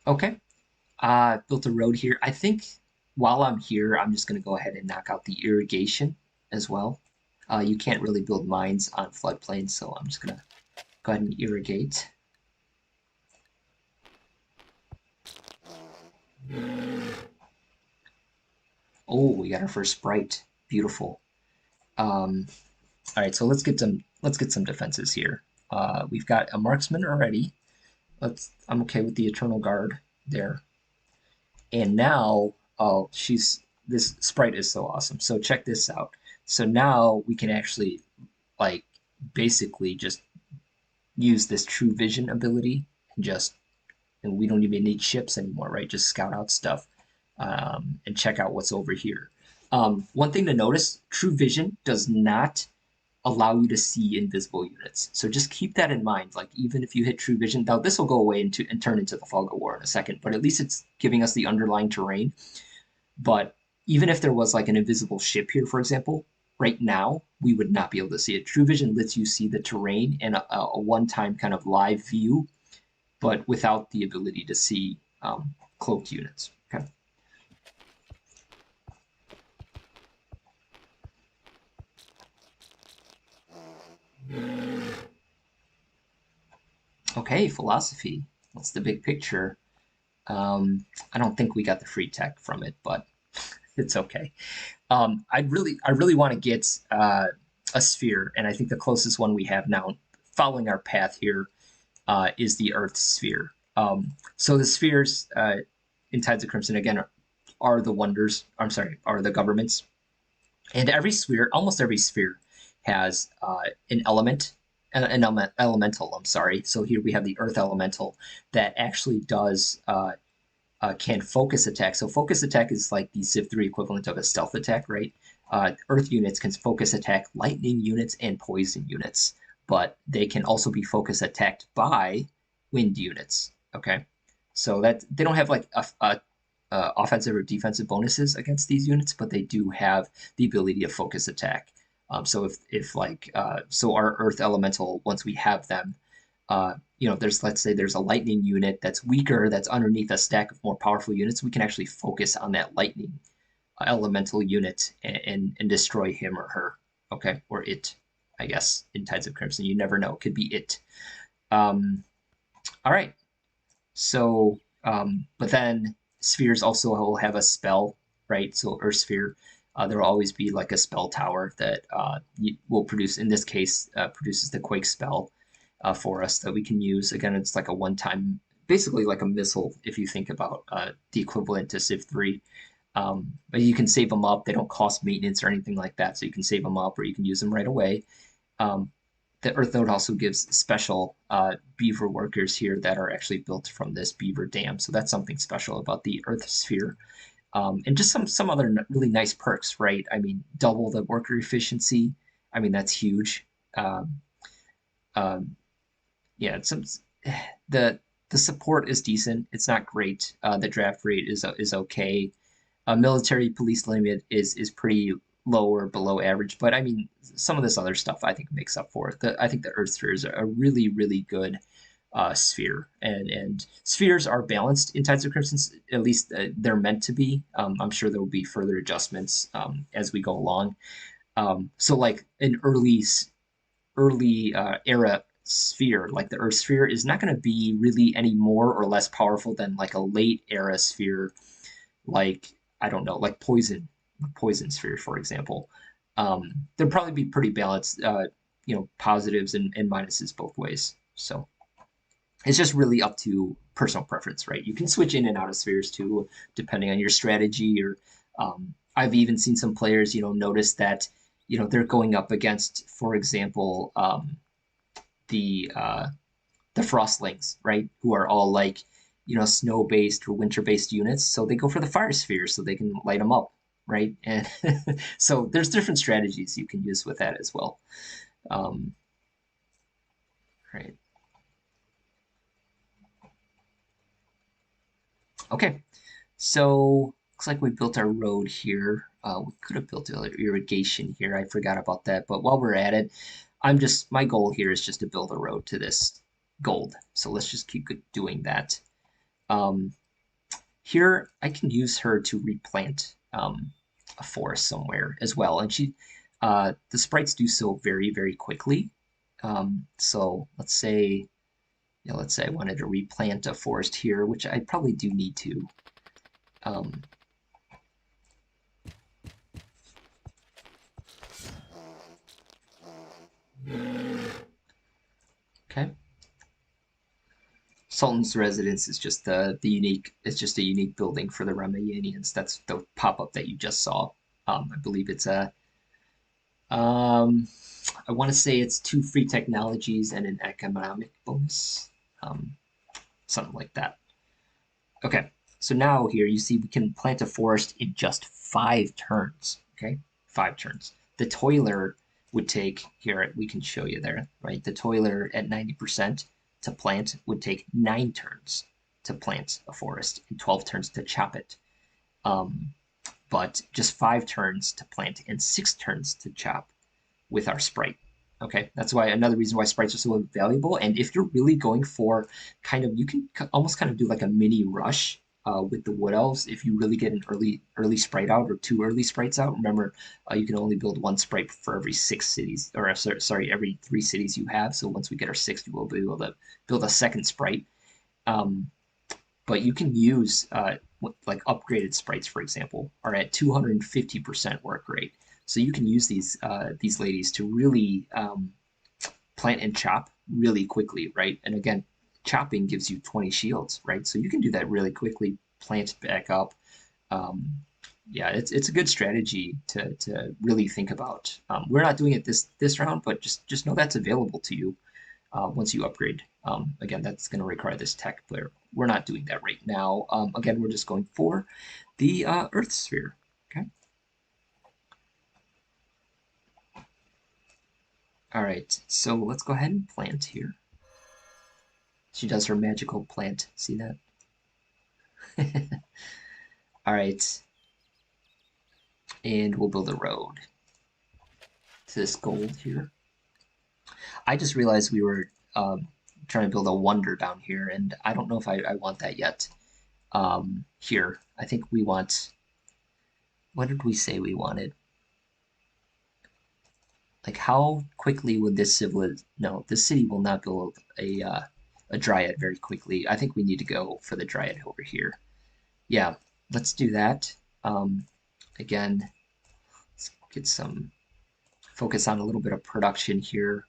Speaker 1: Okay. Built a road here. I think while I'm here, I'm just going to go ahead and knock out the irrigation as well. You can't really build mines on floodplains, so I'm just going to go ahead and irrigate. Oh, we got our first sprite. Beautiful. Um, all right, so let's get some defenses here. We've got a marksman already. I'm okay with the eternal guard there. And now, oh, this sprite is so awesome. So check this out. So now we can actually like basically just use this true vision ability and just and we don't even need ships anymore, right? Just scout out stuff and check out what's over here. One thing to notice: true vision does not allow you to see invisible units. So just keep that in mind. Like even if you hit true vision, now this will go away and turn into the fog of war in a second, but at least it's giving us the underlying terrain. But even if there was like an invisible ship here, for example, right now we would not be able to see it. True vision lets you see the terrain and a one-time kind of live view, but without the ability to see cloaked units. Okay. Okay, philosophy. What's the big picture? I don't think we got the free tech from it, but it's okay. I really want to get a sphere, and I think the closest one we have now, following our path here, is the Earth sphere. So the spheres in Tides of Crimson again are the wonders. I'm sorry, are the governments, and every sphere, almost every sphere, has an element, elemental. I'm sorry. So here we have the Earth elemental that actually does can focus attack. So focus attack is like the Civ 3 equivalent of a stealth attack, right? Earth units can focus attack lightning units and poison units, but they can also be focus attacked by wind units. Okay, so that they don't have like offensive or defensive bonuses against these units, but they do have the ability to focus attack. So if like so our Earth Elemental, once we have them, there's let's say there's a lightning unit that's weaker that's underneath a stack of more powerful units, we can actually focus on that lightning elemental unit and destroy him or her. Okay, or it, I guess in Tides of Crimson, you never know, it could be it. Um, all right, so, but then spheres also will have a spell, right? So Earth sphere, there will always be like a spell tower that will produce. In this case, produces the Quake spell for us that we can use. Again, it's like a one-time, basically like a missile if you think about the equivalent to Civ 3. But you can save them up. They don't cost maintenance or anything like that, so you can save them up or you can use them right away. Um, the Earth Node also gives special beaver workers here that are actually built from this beaver dam. So that's something special about the Earth sphere. And just some other really nice perks, right? I mean, double the worker efficiency. I mean, that's huge. Um, um, yeah, the the support is decent. It's not great. The draft rate is okay. Military police limit is pretty low or below average, but I mean some of this other stuff I think makes up for it. I think the Earth sphere is a really really good sphere, and spheres are balanced in Tides of Crimson. At least they're meant to be. I'm sure there will be further adjustments as we go along. So like an early era sphere like the Earth sphere is not going to be really any more or less powerful than like a late era sphere like I don't know, like poison sphere, for example. They'll probably be pretty balanced, positives and minuses both ways. So it's just really up to personal preference, right? You can switch in and out of spheres too, depending on your strategy. Or I've even seen some players, notice that they're going up against, for example, the the frostlings, right? Who are all like, snow based or winter based units. So they go for the fire sphere so they can light them up, right? And so there's different strategies you can use with that as well. Um, right. Okay, so looks like we built our road here. We could have built irrigation here. I forgot about that. But while we're at it, my goal here is just to build a road to this gold. So let's just keep doing that. Um, Here, I can use her to replant a forest somewhere as well. And the sprites do so very, very quickly. So let's say I wanted to replant a forest here, which I probably do need to. Um, okay. Sultan's residence is just it's just a unique building for the Ramayanians. That's the pop-up that you just saw. I believe it's um, I want to say it's two free technologies and an economic bonus, um, something like that. Okay, so now here you see we can plant a forest in just 5 turns. Okay, 5 turns. The toiler would take here. We can show you there, right? The toiler at 90% to plant would take 9 turns to plant a forest and 12 turns to chop it. Um, but just 5 turns to plant and 6 turns to chop with our sprite. Okay, that's why another reason why sprites are so valuable. And if you're really going for you can almost kind of do like a mini rush with the Wood Elves. If you really get an early sprite out or 2 early sprites out, remember you can only build 1 sprite for every 6 cities, or sorry, every 3 cities you have. So once we get our 6th, we'll be able to build a second sprite. Um, but you can use like upgraded sprites, for example, are at 250% work rate. So you can use these ladies to really plant and chop really quickly, right? And again, chopping gives you 20 shields, right? So you can do that really quickly, plant back up. Um, yeah, it's a good strategy to really think about. We're not doing it this round, but just know that's available to you once you upgrade. Again, that's going to require this tech player. We're not doing that right now. Again, we're just going for the Earth Sphere. Okay. All right, so let's go ahead and plant here. She does her magical plant. See that? All right, and we'll build a road to this gold here. I just realized we were trying to build a wonder down here, and I don't know if I want that yet. Here, I think we want. What did we say we wanted? Like, how quickly would this civilization? No, this city will not build a dryad very quickly. I think we need to go for the dryad over here. Yeah, let's do that. Again, let's get some focus on a little bit of production here.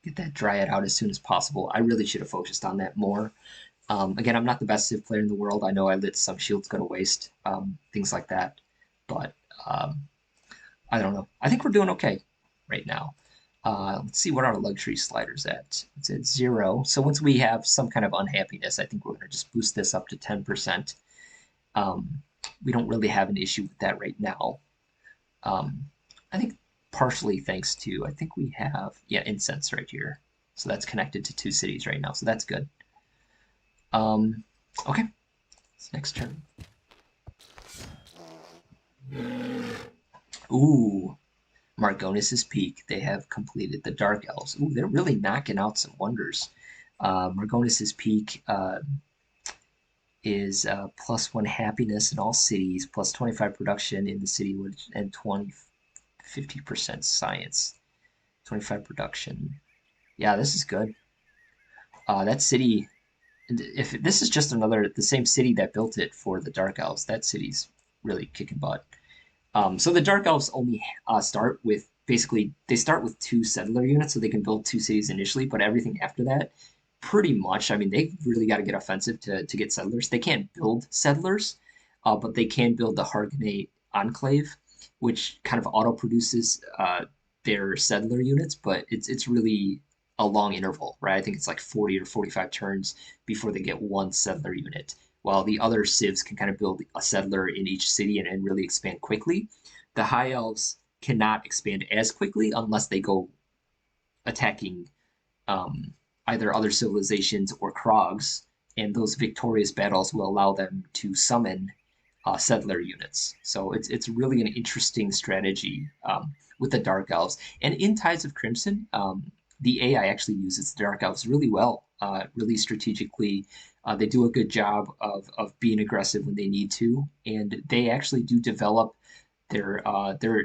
Speaker 1: Get that dryad out as soon as possible. I really should have focused on that more. Again, I'm not the best Civ player in the world. I know I let some shields go to waste, things like that. But I don't know. I think we're doing okay right now. Let's see what our luxury slider's at. It's at 0. So once we have some kind of unhappiness, I think we're going to just boost this up to 10%. We don't really have an issue with that right now. I think partially thanks to, I think we have, yeah, incense right here. So that's connected to 2 cities right now. So that's good. Okay, it's next turn. Ooh, Margonis's Peak. They have completed the Dark Elves. Ooh, they're really knocking out some wonders. Margonis's Peak is +1 happiness in all cities, +25 production in the city, and 50% science. 25 production. Yeah, this is good. That city, if this is just the same city that built it for the Dark Elves, that city's really kicking butt. So the Dark Elves only start with they start with 2 settler units, so they can build 2 cities initially, but everything after that, pretty much, I mean, they really got to get offensive to get settlers. They can't build settlers, but they can build the Hargonate Enclave, which kind of auto produces their settler units, but it's really a long interval, right? I think it's like 40 or 45 turns before they get 1 settler unit, while the other civs can kind of build a settler in each city and really expand quickly. The high elves cannot expand as quickly unless they go attacking um, either other civilizations or Krogs and those victorious battles will allow them to summon settler units. So it's really an interesting strategy with the Dark Elves. And in Tides of Crimson, the AI actually uses the Dark Elves really well, really strategically. They do a good job of being aggressive when they need to, and they actually do develop their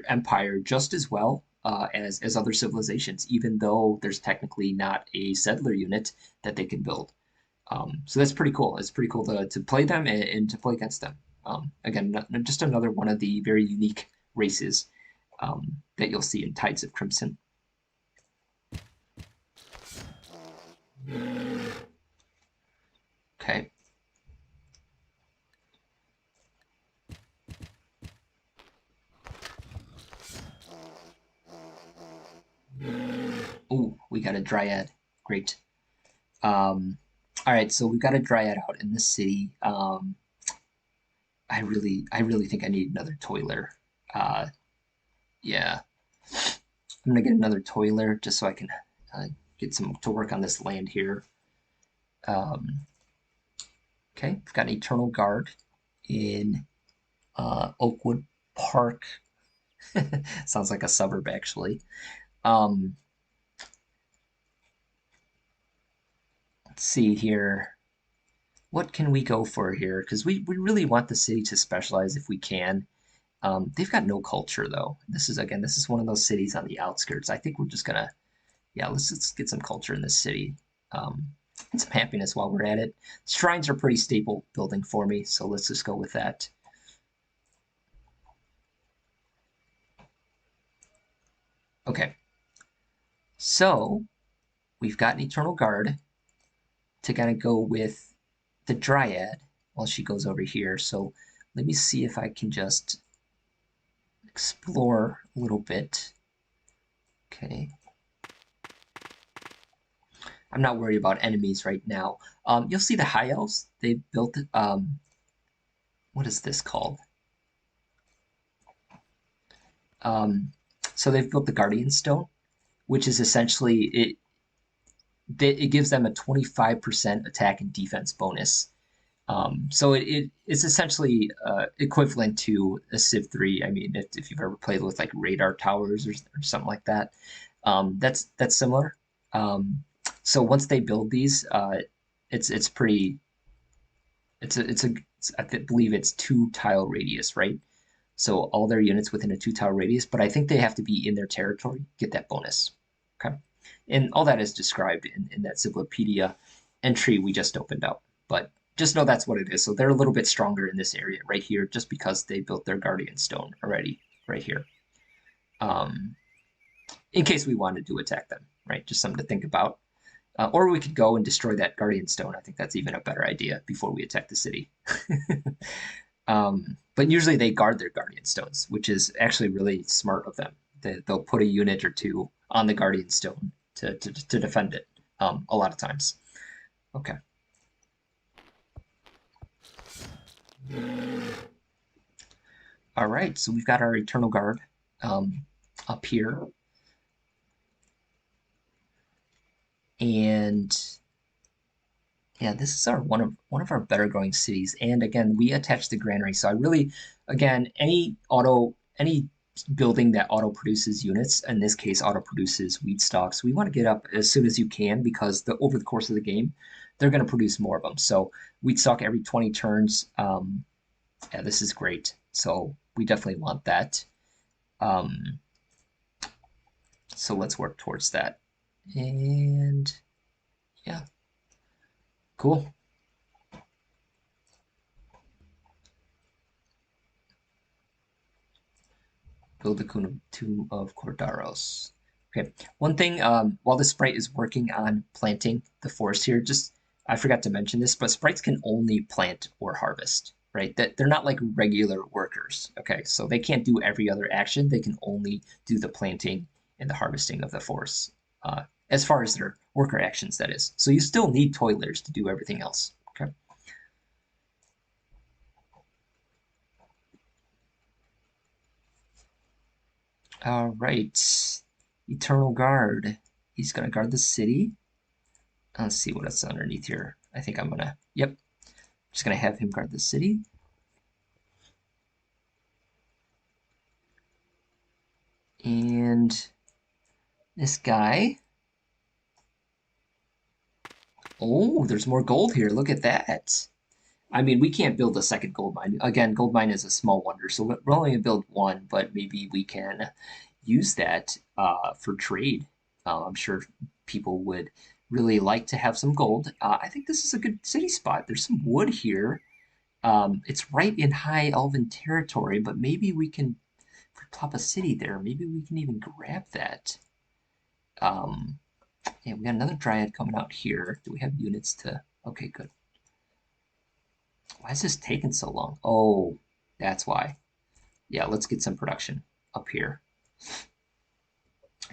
Speaker 1: empire just as well as other civilizations, even though there's technically not a settler unit that they can build. So that's pretty cool. It's pretty cool to play them and to play against them. Again, just another one of the very unique races that you'll see in Tides of Crimson. Okay. Oh, we got a Dryad. Great. All right, so we've got a Dryad out in the city. I really think I need another Toiler. Uh, yeah, I'm gonna get another Toiler just so I can uh, get some to work on this land here. Um, okay, we've got an Eternal Guard in Oakwood Park. Sounds like a suburb, actually. Um, let's see here. What can we go for here? Because we really want the city to specialize if we can. They've got no culture though. This is one of those cities on the outskirts. I think we're just gonna, yeah, let's get some culture in this city. Um, and some happiness while we're at it. Shrines are pretty staple building for me, so let's just go with that. Okay, so we've got an Eternal Guard to kind of go with the Dryad while she goes over here. So let me see if I can just explore a little bit. Okay. I'm not worried about enemies right now. You'll see the High Elves. They built, what is this called? Um, so they've built the Guardian Stone, which is essentially it gives them a 25% attack and defense bonus. So it's essentially equivalent to a Civ 3. I mean, if you've ever played with like radar towers or something like that, that's similar. So once they build these, it's pretty. I believe it's 2 tile radius, right? So all their units within a 2 tile radius, but I think they have to be in their territory, get that bonus. Okay. And all that is described in that Cyclopedia entry we just opened up. But just know that's what it is. So they're a little bit stronger in this area right here, just because they built their Guardian Stone already right here. In case we wanted to attack them, right? Just something to think about. Or we could go and destroy that Guardian Stone. I think that's even a better idea before we attack the city. But usually they guard their Guardian Stones, which is actually really smart of them. They'll put a unit or two on the Guardian Stone to defend it a lot of times. Okay. All right, so we've got our Eternal Guard up here. And yeah, this is our one of our better growing cities. And again, we attach the granary. So I really, again, any building that auto produces units, in this case, auto produces wheat stalks, we want to get up as soon as you can because over the course of the game, they're going to produce more of them. So wheat stalk every 20 turns. Yeah, this is great. So we definitely want that. Um, so let's work towards that. And yeah, cool. Build the Tomb of Cordaros. Okay, one thing, while the sprite is working on planting the forest here, just I forgot to mention this, but sprites can only plant or harvest, right? That they're not like regular workers. Okay, so they can't do every other action. They can only do the planting and the harvesting of the forest, as far as their worker actions, that is. So you still need toilers to do everything else. Okay. All right. Eternal Guard. He's gonna guard the city. Let's see what else underneath here. I think I'm gonna, yep, just gonna have him guard the city. And this guy, oh, there's more gold here. Look at that. I mean, we can't build a second gold mine. Again, gold mine is a small wonder, so we're only gonna build one, but maybe we can use that for trade. I'm sure people would really like to have some gold. I think this is a good city spot. There's some wood here. It's right in high elven territory, but maybe we can if we plop a city there. Maybe we can even grab that. Um, yeah, we got another dryad coming out here. Do we have units to? Okay, good. Why is this taking so long? Oh, that's why. Yeah, let's get some production up here.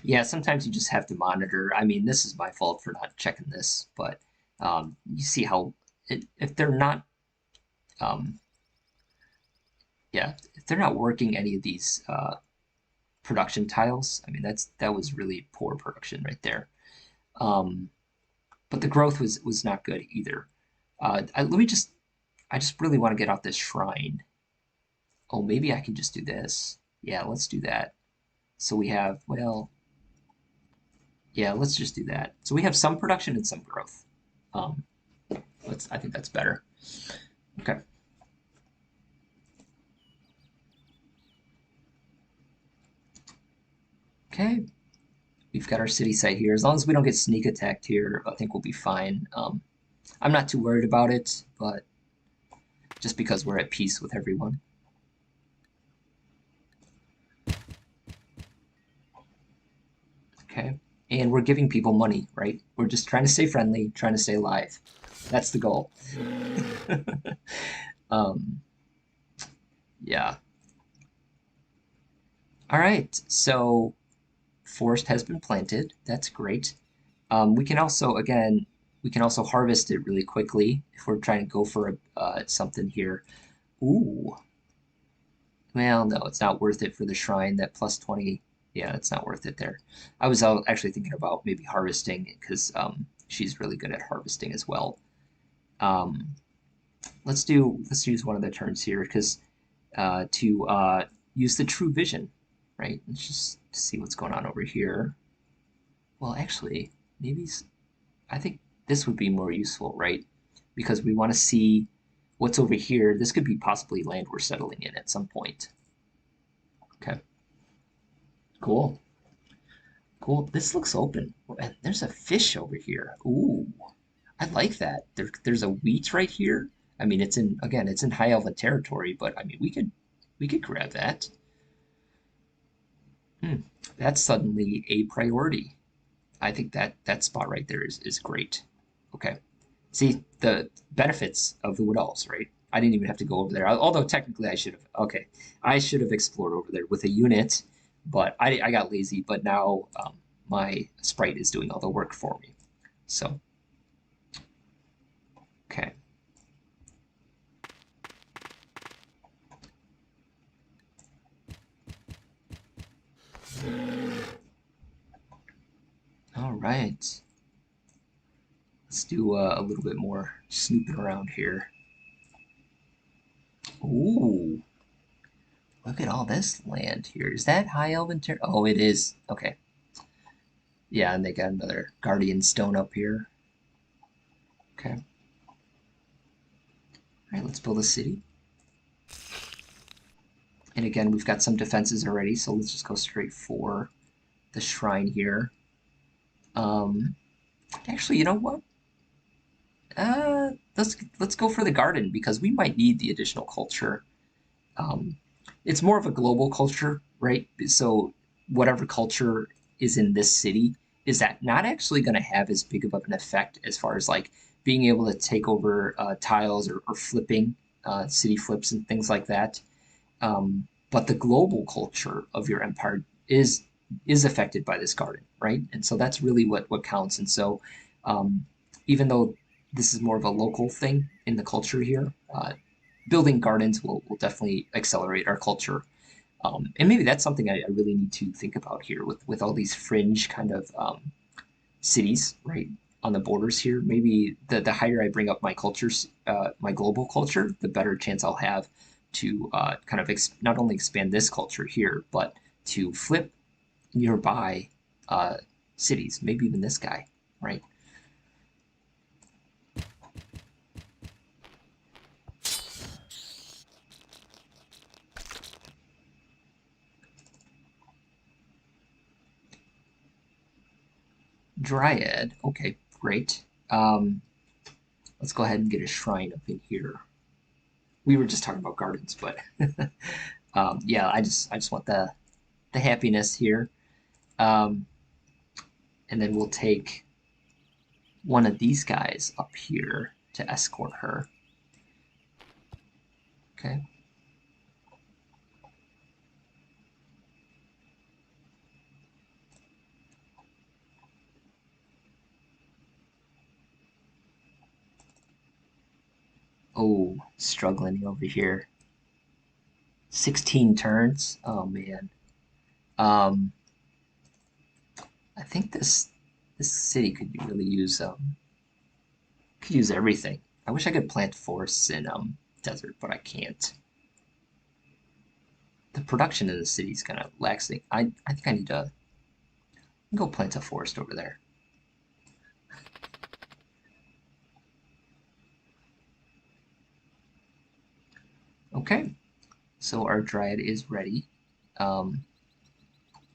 Speaker 1: Yeah, sometimes you just have to monitor. I mean, this is my fault for not checking this, but you see how if they're not, um, yeah, if they're not working any of these production tiles, I mean that was really poor production right there. Um, but the growth was not good either. Let me just, I just really want to get out this shrine. Oh, maybe I can just do this. Yeah, let's do that. So we have, well, yeah, let's just do that. So we have some production and some growth. Um, I think that's better. Okay. Okay. We've got our city site here. As long as we don't get sneak attacked here, I think we'll be fine. I'm not too worried about it, but just because we're at peace with everyone. Okay. And we're giving people money, right? We're just trying to stay friendly, trying to stay alive. That's the goal. um, yeah. All right. So forest has been planted. That's great. We can also, again, we can also harvest it really quickly if we're trying to go for something here. Ooh, well, no, it's not worth it for the shrine. That plus 20, yeah, it's not worth it there. I was actually thinking about maybe harvesting because she's really good at harvesting as well. Um, let's use one of the turns here because to use the true vision, right? Let's just see what's going on over here. Well, actually, maybe I think this would be more useful, right? Because we want to see what's over here. This could be possibly land we're settling in at some point. Okay, cool. Cool. This looks open. And there's a fish over here. Ooh, I like that. There's a wheat right here. I mean, it's in again, it's in high elven territory, but I mean, we could grab that. Hmm. That's suddenly a priority. I think that spot right there is great. Okay. See the benefits of the Wood Elves, right? I didn't even have to go over there. Although technically I should have. Okay, I should have explored over there with a unit, but I got lazy. But now my sprite is doing all the work for me. So okay, all right. Let's do a little bit more snooping around here. Ooh, look at all this land here. Is that high elven ter? Oh, it is. Okay. Yeah, and they got another guardian stone up here. Okay. All right, let's build a city. And again, we've got some defenses already, so let's just go straight for the shrine here. Um, actually, you know what? Let's go for the garden because we might need the additional culture. Um, it's more of a global culture, right? So whatever culture is in this city is that not actually going to have as big of an effect as far as like being able to take over tiles or flipping city flips and things like that. But the global culture of your empire is affected by this garden, right? And so that's really what counts. And so, um, even though this is more of a local thing in the culture here, building gardens will definitely accelerate our culture. And maybe that's something I really need to think about here with all these fringe kind of cities, right? on the borders here. Maybe the higher I bring up my cultures, my global culture, the better chance I'll have to kind of not only expand this culture here, but to flip nearby uh, cities. Maybe even this guy, right? Dryad. Okay, great. Let's go ahead and get a shrine up in here. We were just talking about gardens, but yeah, I just want the happiness here. Um, and then we'll take one of these guys up here to escort her. Okay. Oh, struggling over here. 16 turns. Oh man. Um, I think this city could really use could use everything. I wish I could plant forests in desert, but I can't. The production in the city is kind of laxing. I think I need to go plant a forest over there. Okay, so our dryad is ready. Um,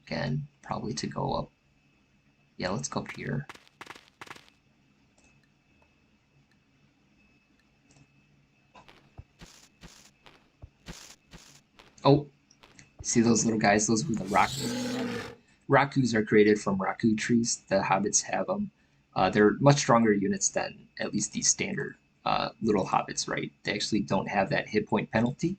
Speaker 1: Again, probably to go up. Yeah, let's go up here. Oh, see those little guys? Those were the Rakus. Rakus are created from Raku trees. The hobbits have them. They're much stronger units than at least these standard little hobbits, right? They actually don't have that hit point penalty.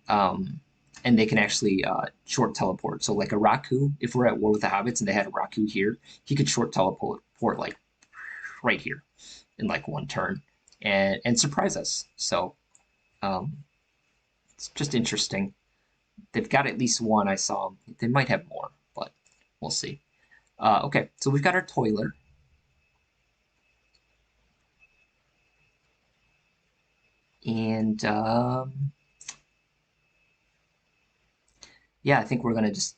Speaker 1: Um, and they can actually short teleport. So like a Raku, if we're at war with the hobbits and they had a Raku here, he could short teleport like right here in like one turn and surprise us. So um, it's just interesting. They've got at least one. I saw them. They might have more, but we'll see. Okay, so we've got our toiler. And yeah, I think we're going to just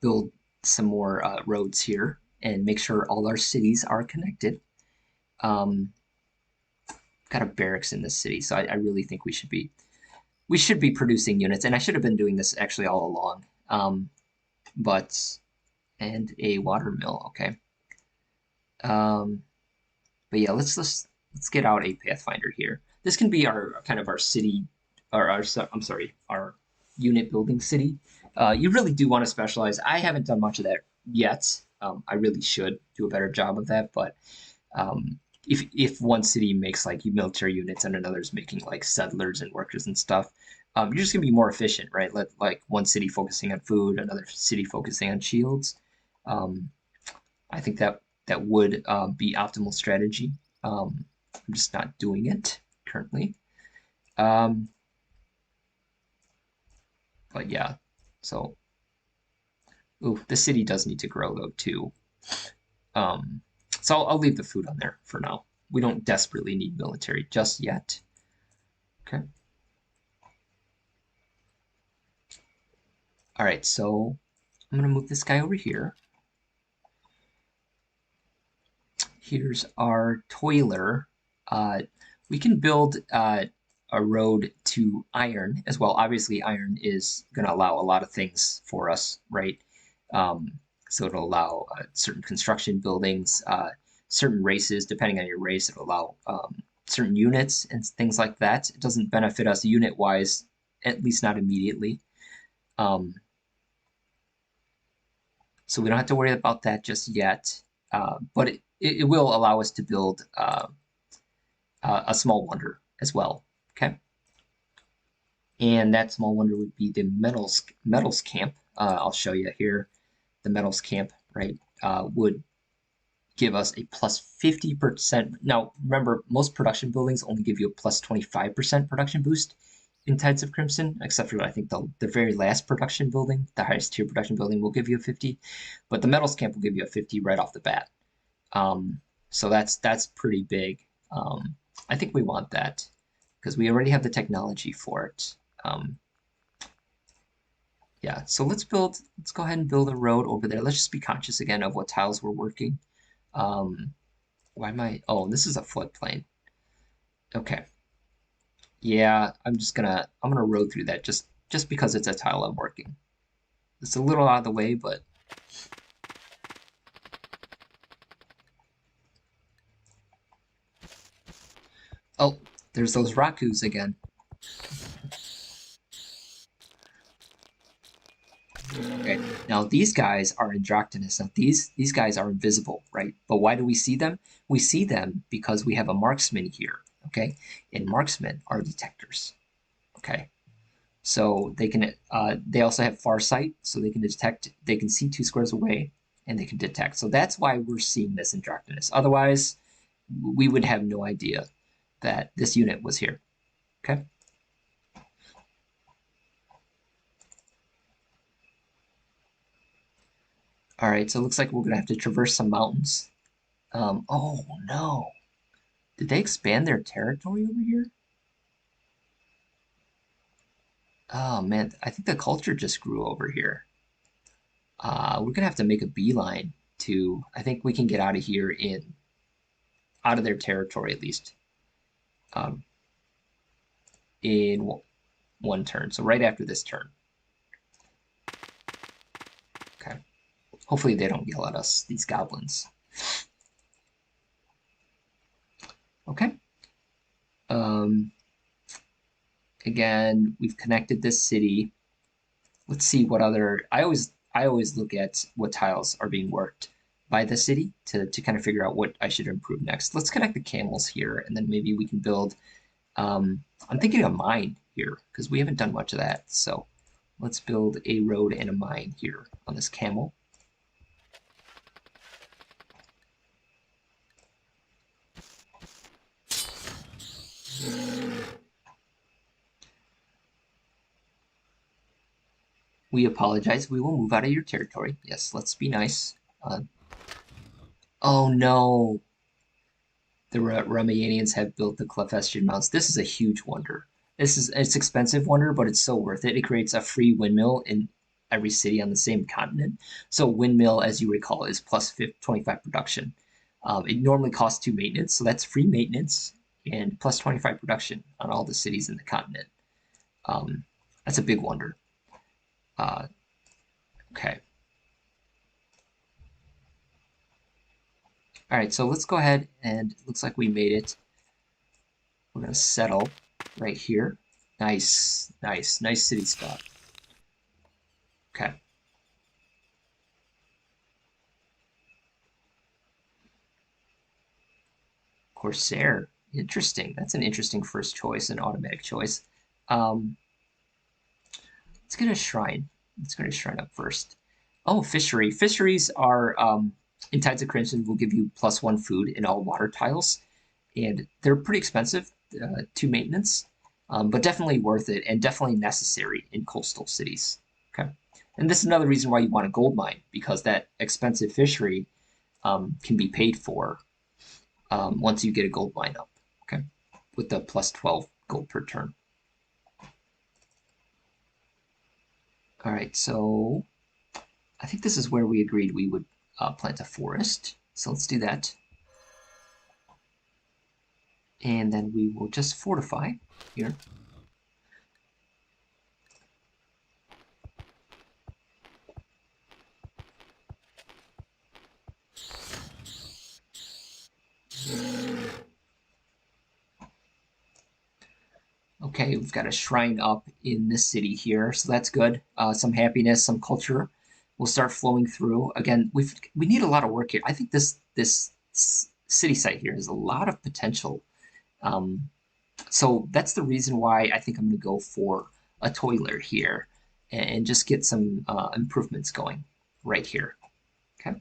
Speaker 1: build some more roads here and make sure all our cities are connected. Um, got a barracks in this city, so I really think we should be producing units, and I should have been doing this actually all along. But and a water mill, okay. Um, but yeah, let's get out a pathfinder here. This can be our kind of our city, or our I'm sorry, our unit building city. You really do want to specialize. I haven't done much of that yet. I really should do a better job of that, but if one city makes like military units and another's making like settlers and workers and stuff, you're just gonna be more efficient, right? Let like one city focusing on food, another city focusing on shields. Um, I think that would be optimal strategy. I'm just not doing it currently. Um, but yeah, so ooh, the city does need to grow though too. Um, so I'll leave the food on there for now. We don't desperately need military just yet. Okay. All right, so I'm gonna move this guy over here. Here's our toiler. We can build a road to iron as well. Obviously, iron is going to allow a lot of things for us, right? So it'll allow certain construction buildings, certain races, depending on your race, it'll allow certain units and things like that. It doesn't benefit us unit-wise, at least not immediately. Um, so we don't have to worry about that just yet. But it will allow us to build a small wonder as well. Okay. And that small wonder would be the metals camp. I'll show you here. The metals camp, right, would give us a plus 50%. Now, remember, most production buildings only give you a plus 25% production boost in Tides of Crimson, except for I think the very last production building, the highest tier production building, will give you a 50, but the metals camp will give you a 50 right off the bat. Um, So that's pretty big. I think we want that because we already have the technology for it. Yeah, so let's go ahead and build a road over there. Let's just be conscious again of what tiles we're working. Um, why am I, oh, this is a floodplain. Okay. Yeah, I'm gonna road through that just because it's a tile I'm working. It's a little out of the way, but oh, there's those Rakus again. Okay. Now these guys are androgynous. Now these guys are invisible, right? But why do we see them? We see them because we have a marksman here, okay? And marksmen are detectors, okay? So they also have far sight, so they can detect, they can see 2 squares away, and they can detect. So that's why we're seeing this androgynous. Otherwise, we would have no idea that this unit was here, okay? All right, so it looks like we're gonna have to traverse some mountains. Oh no. Did they expand their territory over here? Oh man, I think the culture just grew over here. We're gonna have to make a beeline to. I think we can get out of here in out of their territory at least um, in one turn. So right after this turn. Okay. Hopefully they don't yell at us. These goblins. Okay. Um, again, we've connected this city. Let's see what other. I always look at what tiles are being worked by the city to kind of figure out what I should improve next. Let's connect the camels here, and then maybe we can build. I'm thinking a mine here because we haven't done much of that. So let's build a road and a mine here on this camel. We apologize. We will move out of your territory. Yes, let's be nice. Oh no, the Ramayanians have built the Clefestian Mounts. This is a huge wonder. It's expensive wonder, but it's so worth it. It creates a free windmill in every city on the same continent. So windmill, as you recall, is plus 25 production. It normally costs 2 maintenance, so that's free maintenance and plus 25 production on all the cities in the continent. Um, that's a big wonder. Uh, okay. All right, so let's go ahead and it looks like we made it. We're gonna settle right here. Nice, nice, nice city spot. Okay. Corsair. Interesting. That's an interesting first choice, an automatic choice. Um, let's get a shrine. Let's get a shrine up first. Oh, fishery. Fisheries are in Tides of Crimson will give you +1 food in all water tiles, and they're pretty expensive to maintenance, but definitely worth it and definitely necessary in coastal cities. Okay, and this is another reason why you want a gold mine because that expensive fishery can be paid for once you get a gold mine up. Okay, with the +12 gold per turn. All right, so I think this is where we agreed we would plant a forest. So let's do that. And then we will just fortify here. Okay, we've got a shrine up in this city here, so that's good. Some happiness, some culture will start flowing through. Again, we need a lot of work here. I think this city site here has a lot of potential. Um, so that's the reason why I think I'm going to go for a toiler here and just get some improvements going right here. Okay,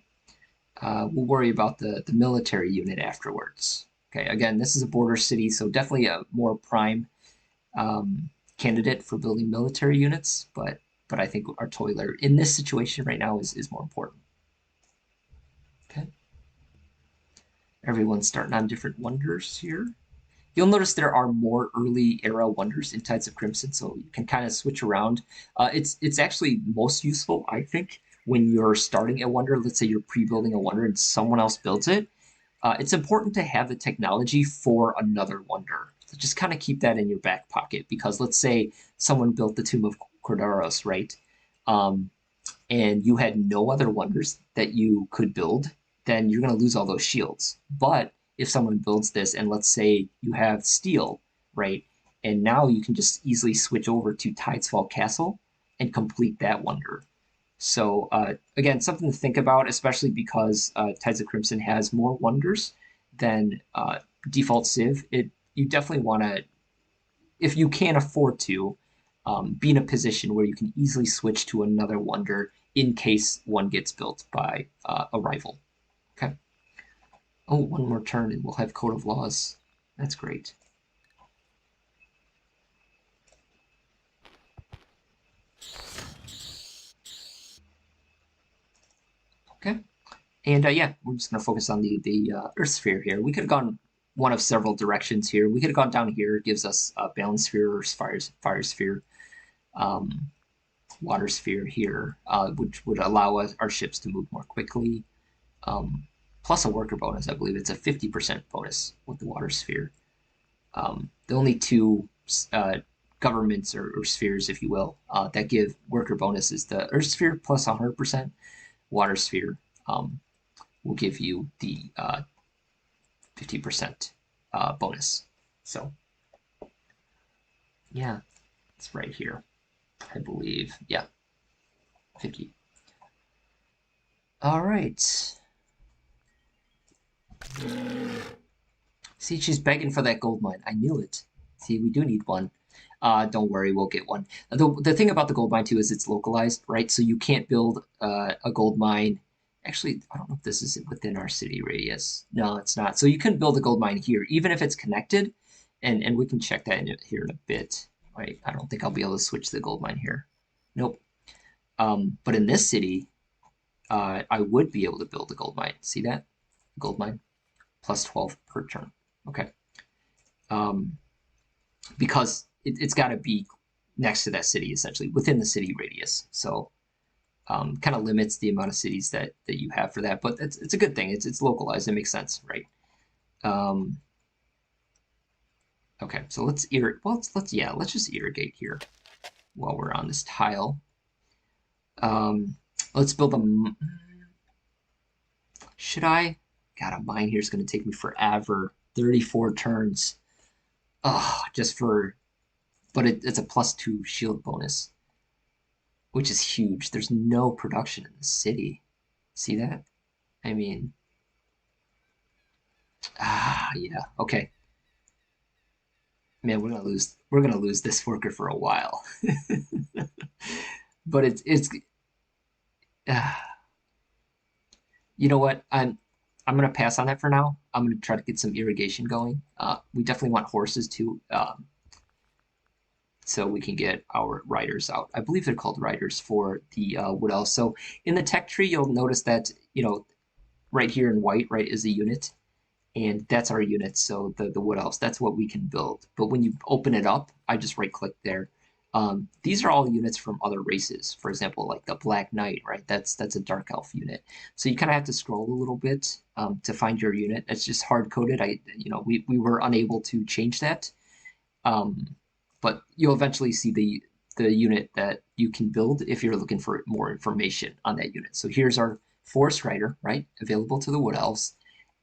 Speaker 1: we'll worry about the military unit afterwards. Okay, again, this is a border city, so definitely a more prime candidate for building military units, but I think our toiler in this situation right now is more important. Okay. Everyone's starting on different wonders here. You'll notice there are more early era wonders in Tides of Crimson, so you can kind of switch around. It's actually most useful, I think, when you're starting a wonder. Let's say you're pre-building a wonder and someone else builds it. It's important to have the technology for another wonder. So just kind of keep that in your back pocket because let's say someone built the Tomb of Cordaros, right? Um, and you had no other wonders that you could build, then you're going to lose all those shields. But if someone builds this, and let's say you have steel, right? And now you can just easily switch over to Tidesfall Castle and complete that wonder. So again, something to think about, especially because Tides of Crimson has more wonders than default Civ. You definitely want to, if you can afford to, be in a position where you can easily switch to another wonder in case one gets built by a rival. Okay. Oh, one more turn and we'll have Code of Laws. That's great. Okay. And yeah, we're just going to focus on the Earth Sphere here. We could have gone one of several directions here. We could have gone down here. It gives us a Balance Sphere or Fire Sphere. Water Sphere here, which would allow us our ships to move more quickly. Plus a worker bonus. I believe it's a 50% bonus with the water sphere. The only two governments or spheres, if you will, that give worker bonus is the Earth sphere plus 100%. Water sphere will give you the 50% bonus. So, yeah, it's right here, I believe. Yeah, 50. All right. See, she's begging for that gold mine. I knew it. See, we do need one. Don't worry, we'll get one. The thing about the gold mine, too, is it's localized, right? So you can't build a gold mine. Actually, I don't know if this is within our city radius. No, it's not. So you can build a gold mine here, even if it's connected. And we can check that here in a bit. Right? I don't think I'll be able to switch the gold mine here. Nope. But in this city, I would be able to build a gold mine. See that? Gold mine. Plus 12 per turn. Okay. Because it's got to be next to that city, essentially, within the city radius. So kind of limits the amount of cities that you have for that. But it's a good thing. It's localized. It makes sense, right? Okay, so let's let's just irrigate here while we're on this tile. Let's build a. Should I? God, a mine here is going to take me forever. 34 turns. Oh, just for, but it's a +2 shield bonus, which is huge. There's no production in the city. See that? I mean, yeah. Okay, man, we're gonna lose. We're gonna lose this worker for a while. But it's. Uh, you know what? I'm gonna pass on that for now. I'm gonna try to get some irrigation going. We definitely want horses too, so we can get our riders out. I believe they're called riders for the Wood Elves. So in the tech tree, you'll notice that right here in white, right, is a unit, and that's our unit. So the Wood Elves, that's what we can build. But when you open it up, I just right click there. These are all units from other races. For example, like the Black Knight, right? That's a Dark Elf unit. So you kind of have to scroll a little bit to find your unit. It's just hard coded. We were unable to change that, but you'll eventually see the unit that you can build if you're looking for more information on that unit. So here's our Forest Rider, right? Available to the Wood Elves.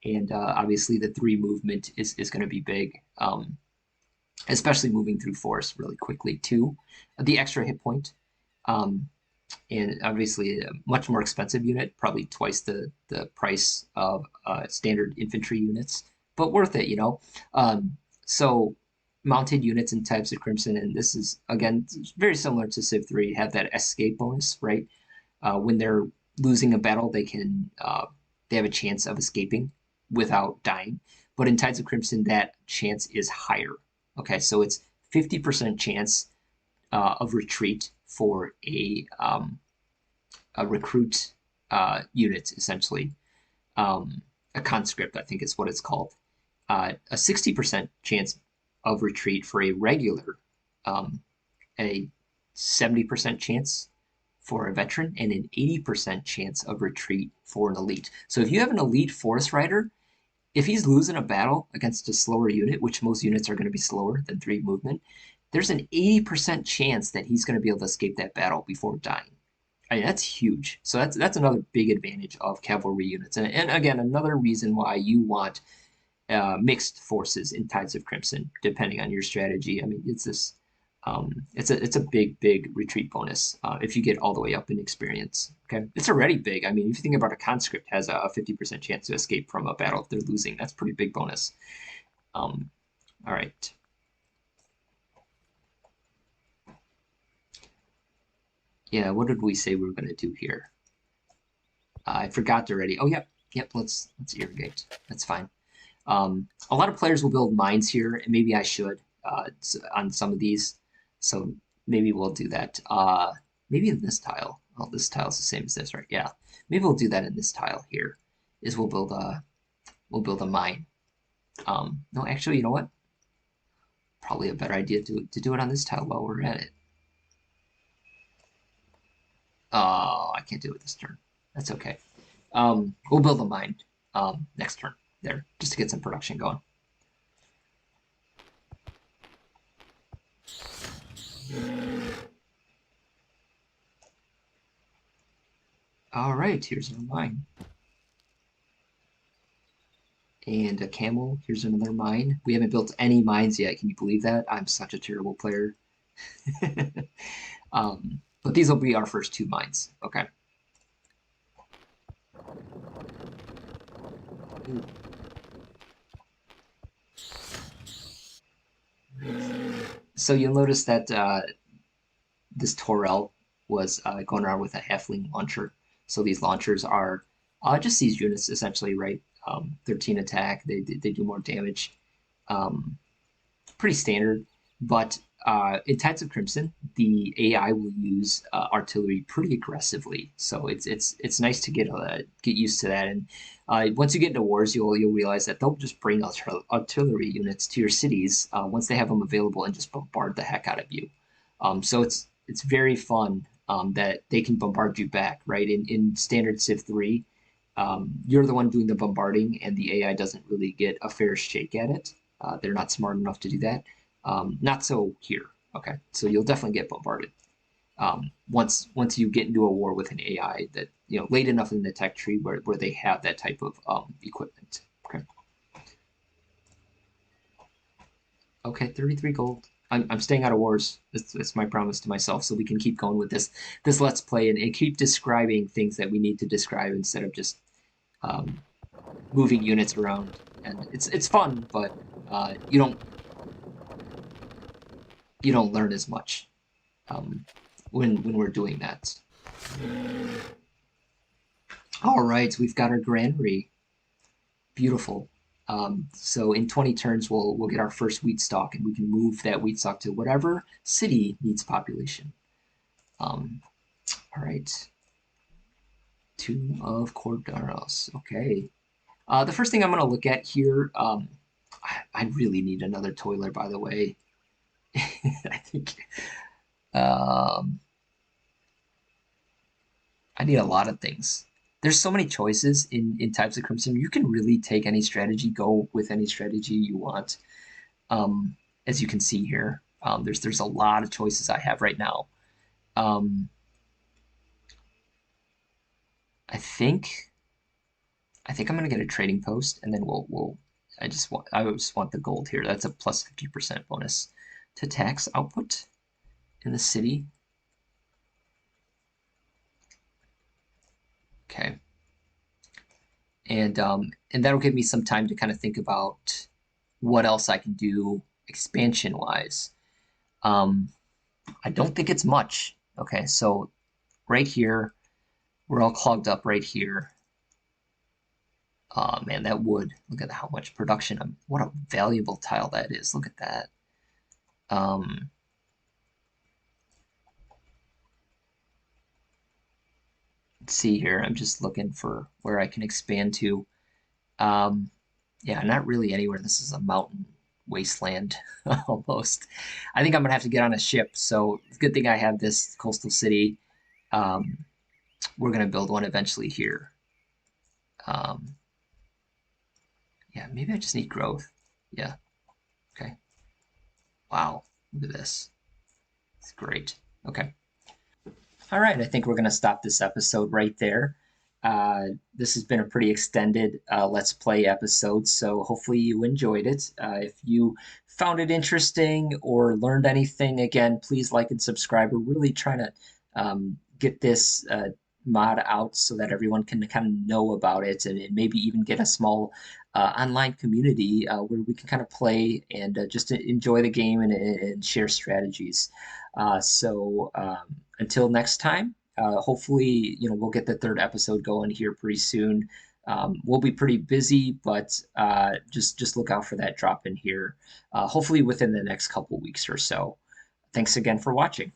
Speaker 1: And obviously the 3 movement is going to be big, especially moving through forest really quickly too. The extra hit point, and obviously a much more expensive unit, probably twice the price of standard infantry units, but worth it, So mounted units in Types of Crimson, and this is again very similar to Civ 3, have that escape bonus, right? When they're losing a battle, they have a chance of escaping without dying. But in Tides of Crimson, that chance is higher. Okay, so it's 50% chance of retreat for a recruit unit, essentially. a conscript, I think is what it's called. A 60% chance of retreat for a regular, um, a 70% chance for a veteran, and an 80% chance of retreat for an elite. So if you have an elite forest rider, if he's losing a battle against a slower unit, which most units are going to be slower than 3 movement, there's an 80% chance that he's going to be able to escape that battle before dying. I mean, that's huge. So that's another big advantage of cavalry units. And again, another reason why you want mixed forces in Tides of Crimson, depending on your strategy. I mean, it's a big retreat bonus if you get all the way up in experience. Okay, it's already big. I mean, if you think about a conscript has a 50% chance to escape from a battle if they're losing, that's a pretty big bonus. All right. Yeah, what did we say we were going to do here? I forgot already. Oh, yep. Let's irrigate. That's fine. A lot of players will build mines here, and maybe I should on some of these. So maybe we'll do that. Maybe in this tile. Oh, this tile is the same as this, right? Yeah. Maybe we'll do that in this tile here. Is we'll build a mine. No, actually, you know what? Probably a better idea to do it on this tile while we're at it. Oh, I can't do it this turn. That's okay. We'll build a mine next turn there just to get some production going. All right, here's our mine. And a camel. Here's another mine. We haven't built any mines yet. Can you believe that? I'm such a terrible player. But these will be our first 2 mines. Okay. Ooh. So you'll notice that this Torel was going around with a halfling launcher. So these launchers are just these units essentially, right? 13 attack. They do more damage. Um, Pretty standard. But in Tides of Crimson, the AI will use artillery pretty aggressively. So it's nice to get used to that. And once you get into wars, you'll realize that they'll just bring artillery units to your cities once they have them available and just bombard the heck out of you. So it's very fun that they can bombard you back, right? In standard Civ 3, you're the one doing the bombarding, and the AI doesn't really get a fair shake at it. They're not smart enough to do that. Not so here. Okay, so you'll definitely get bombarded once you get into a war with an AI that late enough in the tech tree where they have that type of equipment. Okay. Okay, 33 gold. I'm staying out of wars. That's my promise to myself, so we can keep going with this let's play and keep describing things that we need to describe instead of just um, moving units around. And it's fun, but you don't learn as much when we're doing that. All right, we've got our granary. Beautiful. So in 20 turns, we'll get our first wheat stalk, and we can move that wheat stalk to whatever city needs population. All right. Tomb of Cordaros. Okay. The first thing I'm going to look at here, I really need another toiler, by the way. I think I need a lot of things. There's so many choices in Types of Crimson. You can really take any strategy, go with any strategy you want. As you can see here, there's a lot of choices I have right now. I think I'm gonna get a trading post, and then I just want the gold here. That's a plus 50% bonus to tax output in the city. Okay. And that'll give me some time to kind of think about what else I can do expansion wise. I don't think it's much. Okay, so right here, we're all clogged up right here. Oh man, that wood. Look at how much production. What a valuable tile that is. Look at that. Let's see here. I'm just looking for where I can expand to. Um, yeah, not really anywhere. This is a mountain wasteland almost. I think I'm gonna have to get on a ship. So it's a good thing I have this coastal city. Um, we're gonna build one eventually here. Um, yeah, maybe I just need growth. Yeah. Okay. Wow. Look at this. It's great. Okay. All right, I think we're going to stop this episode right there. This has been a pretty extended Let's Play episode, so hopefully you enjoyed it. If you found it interesting or learned anything, again, please like and subscribe. We're really trying to get this mod out so that everyone can kind of know about it and maybe even get a small online community where we can kind of play and just enjoy the game and share strategies. Until next time, hopefully, we'll get the third episode going here pretty soon. We'll be pretty busy, but just look out for that drop in here. Hopefully within the next couple weeks or so. Thanks again for watching.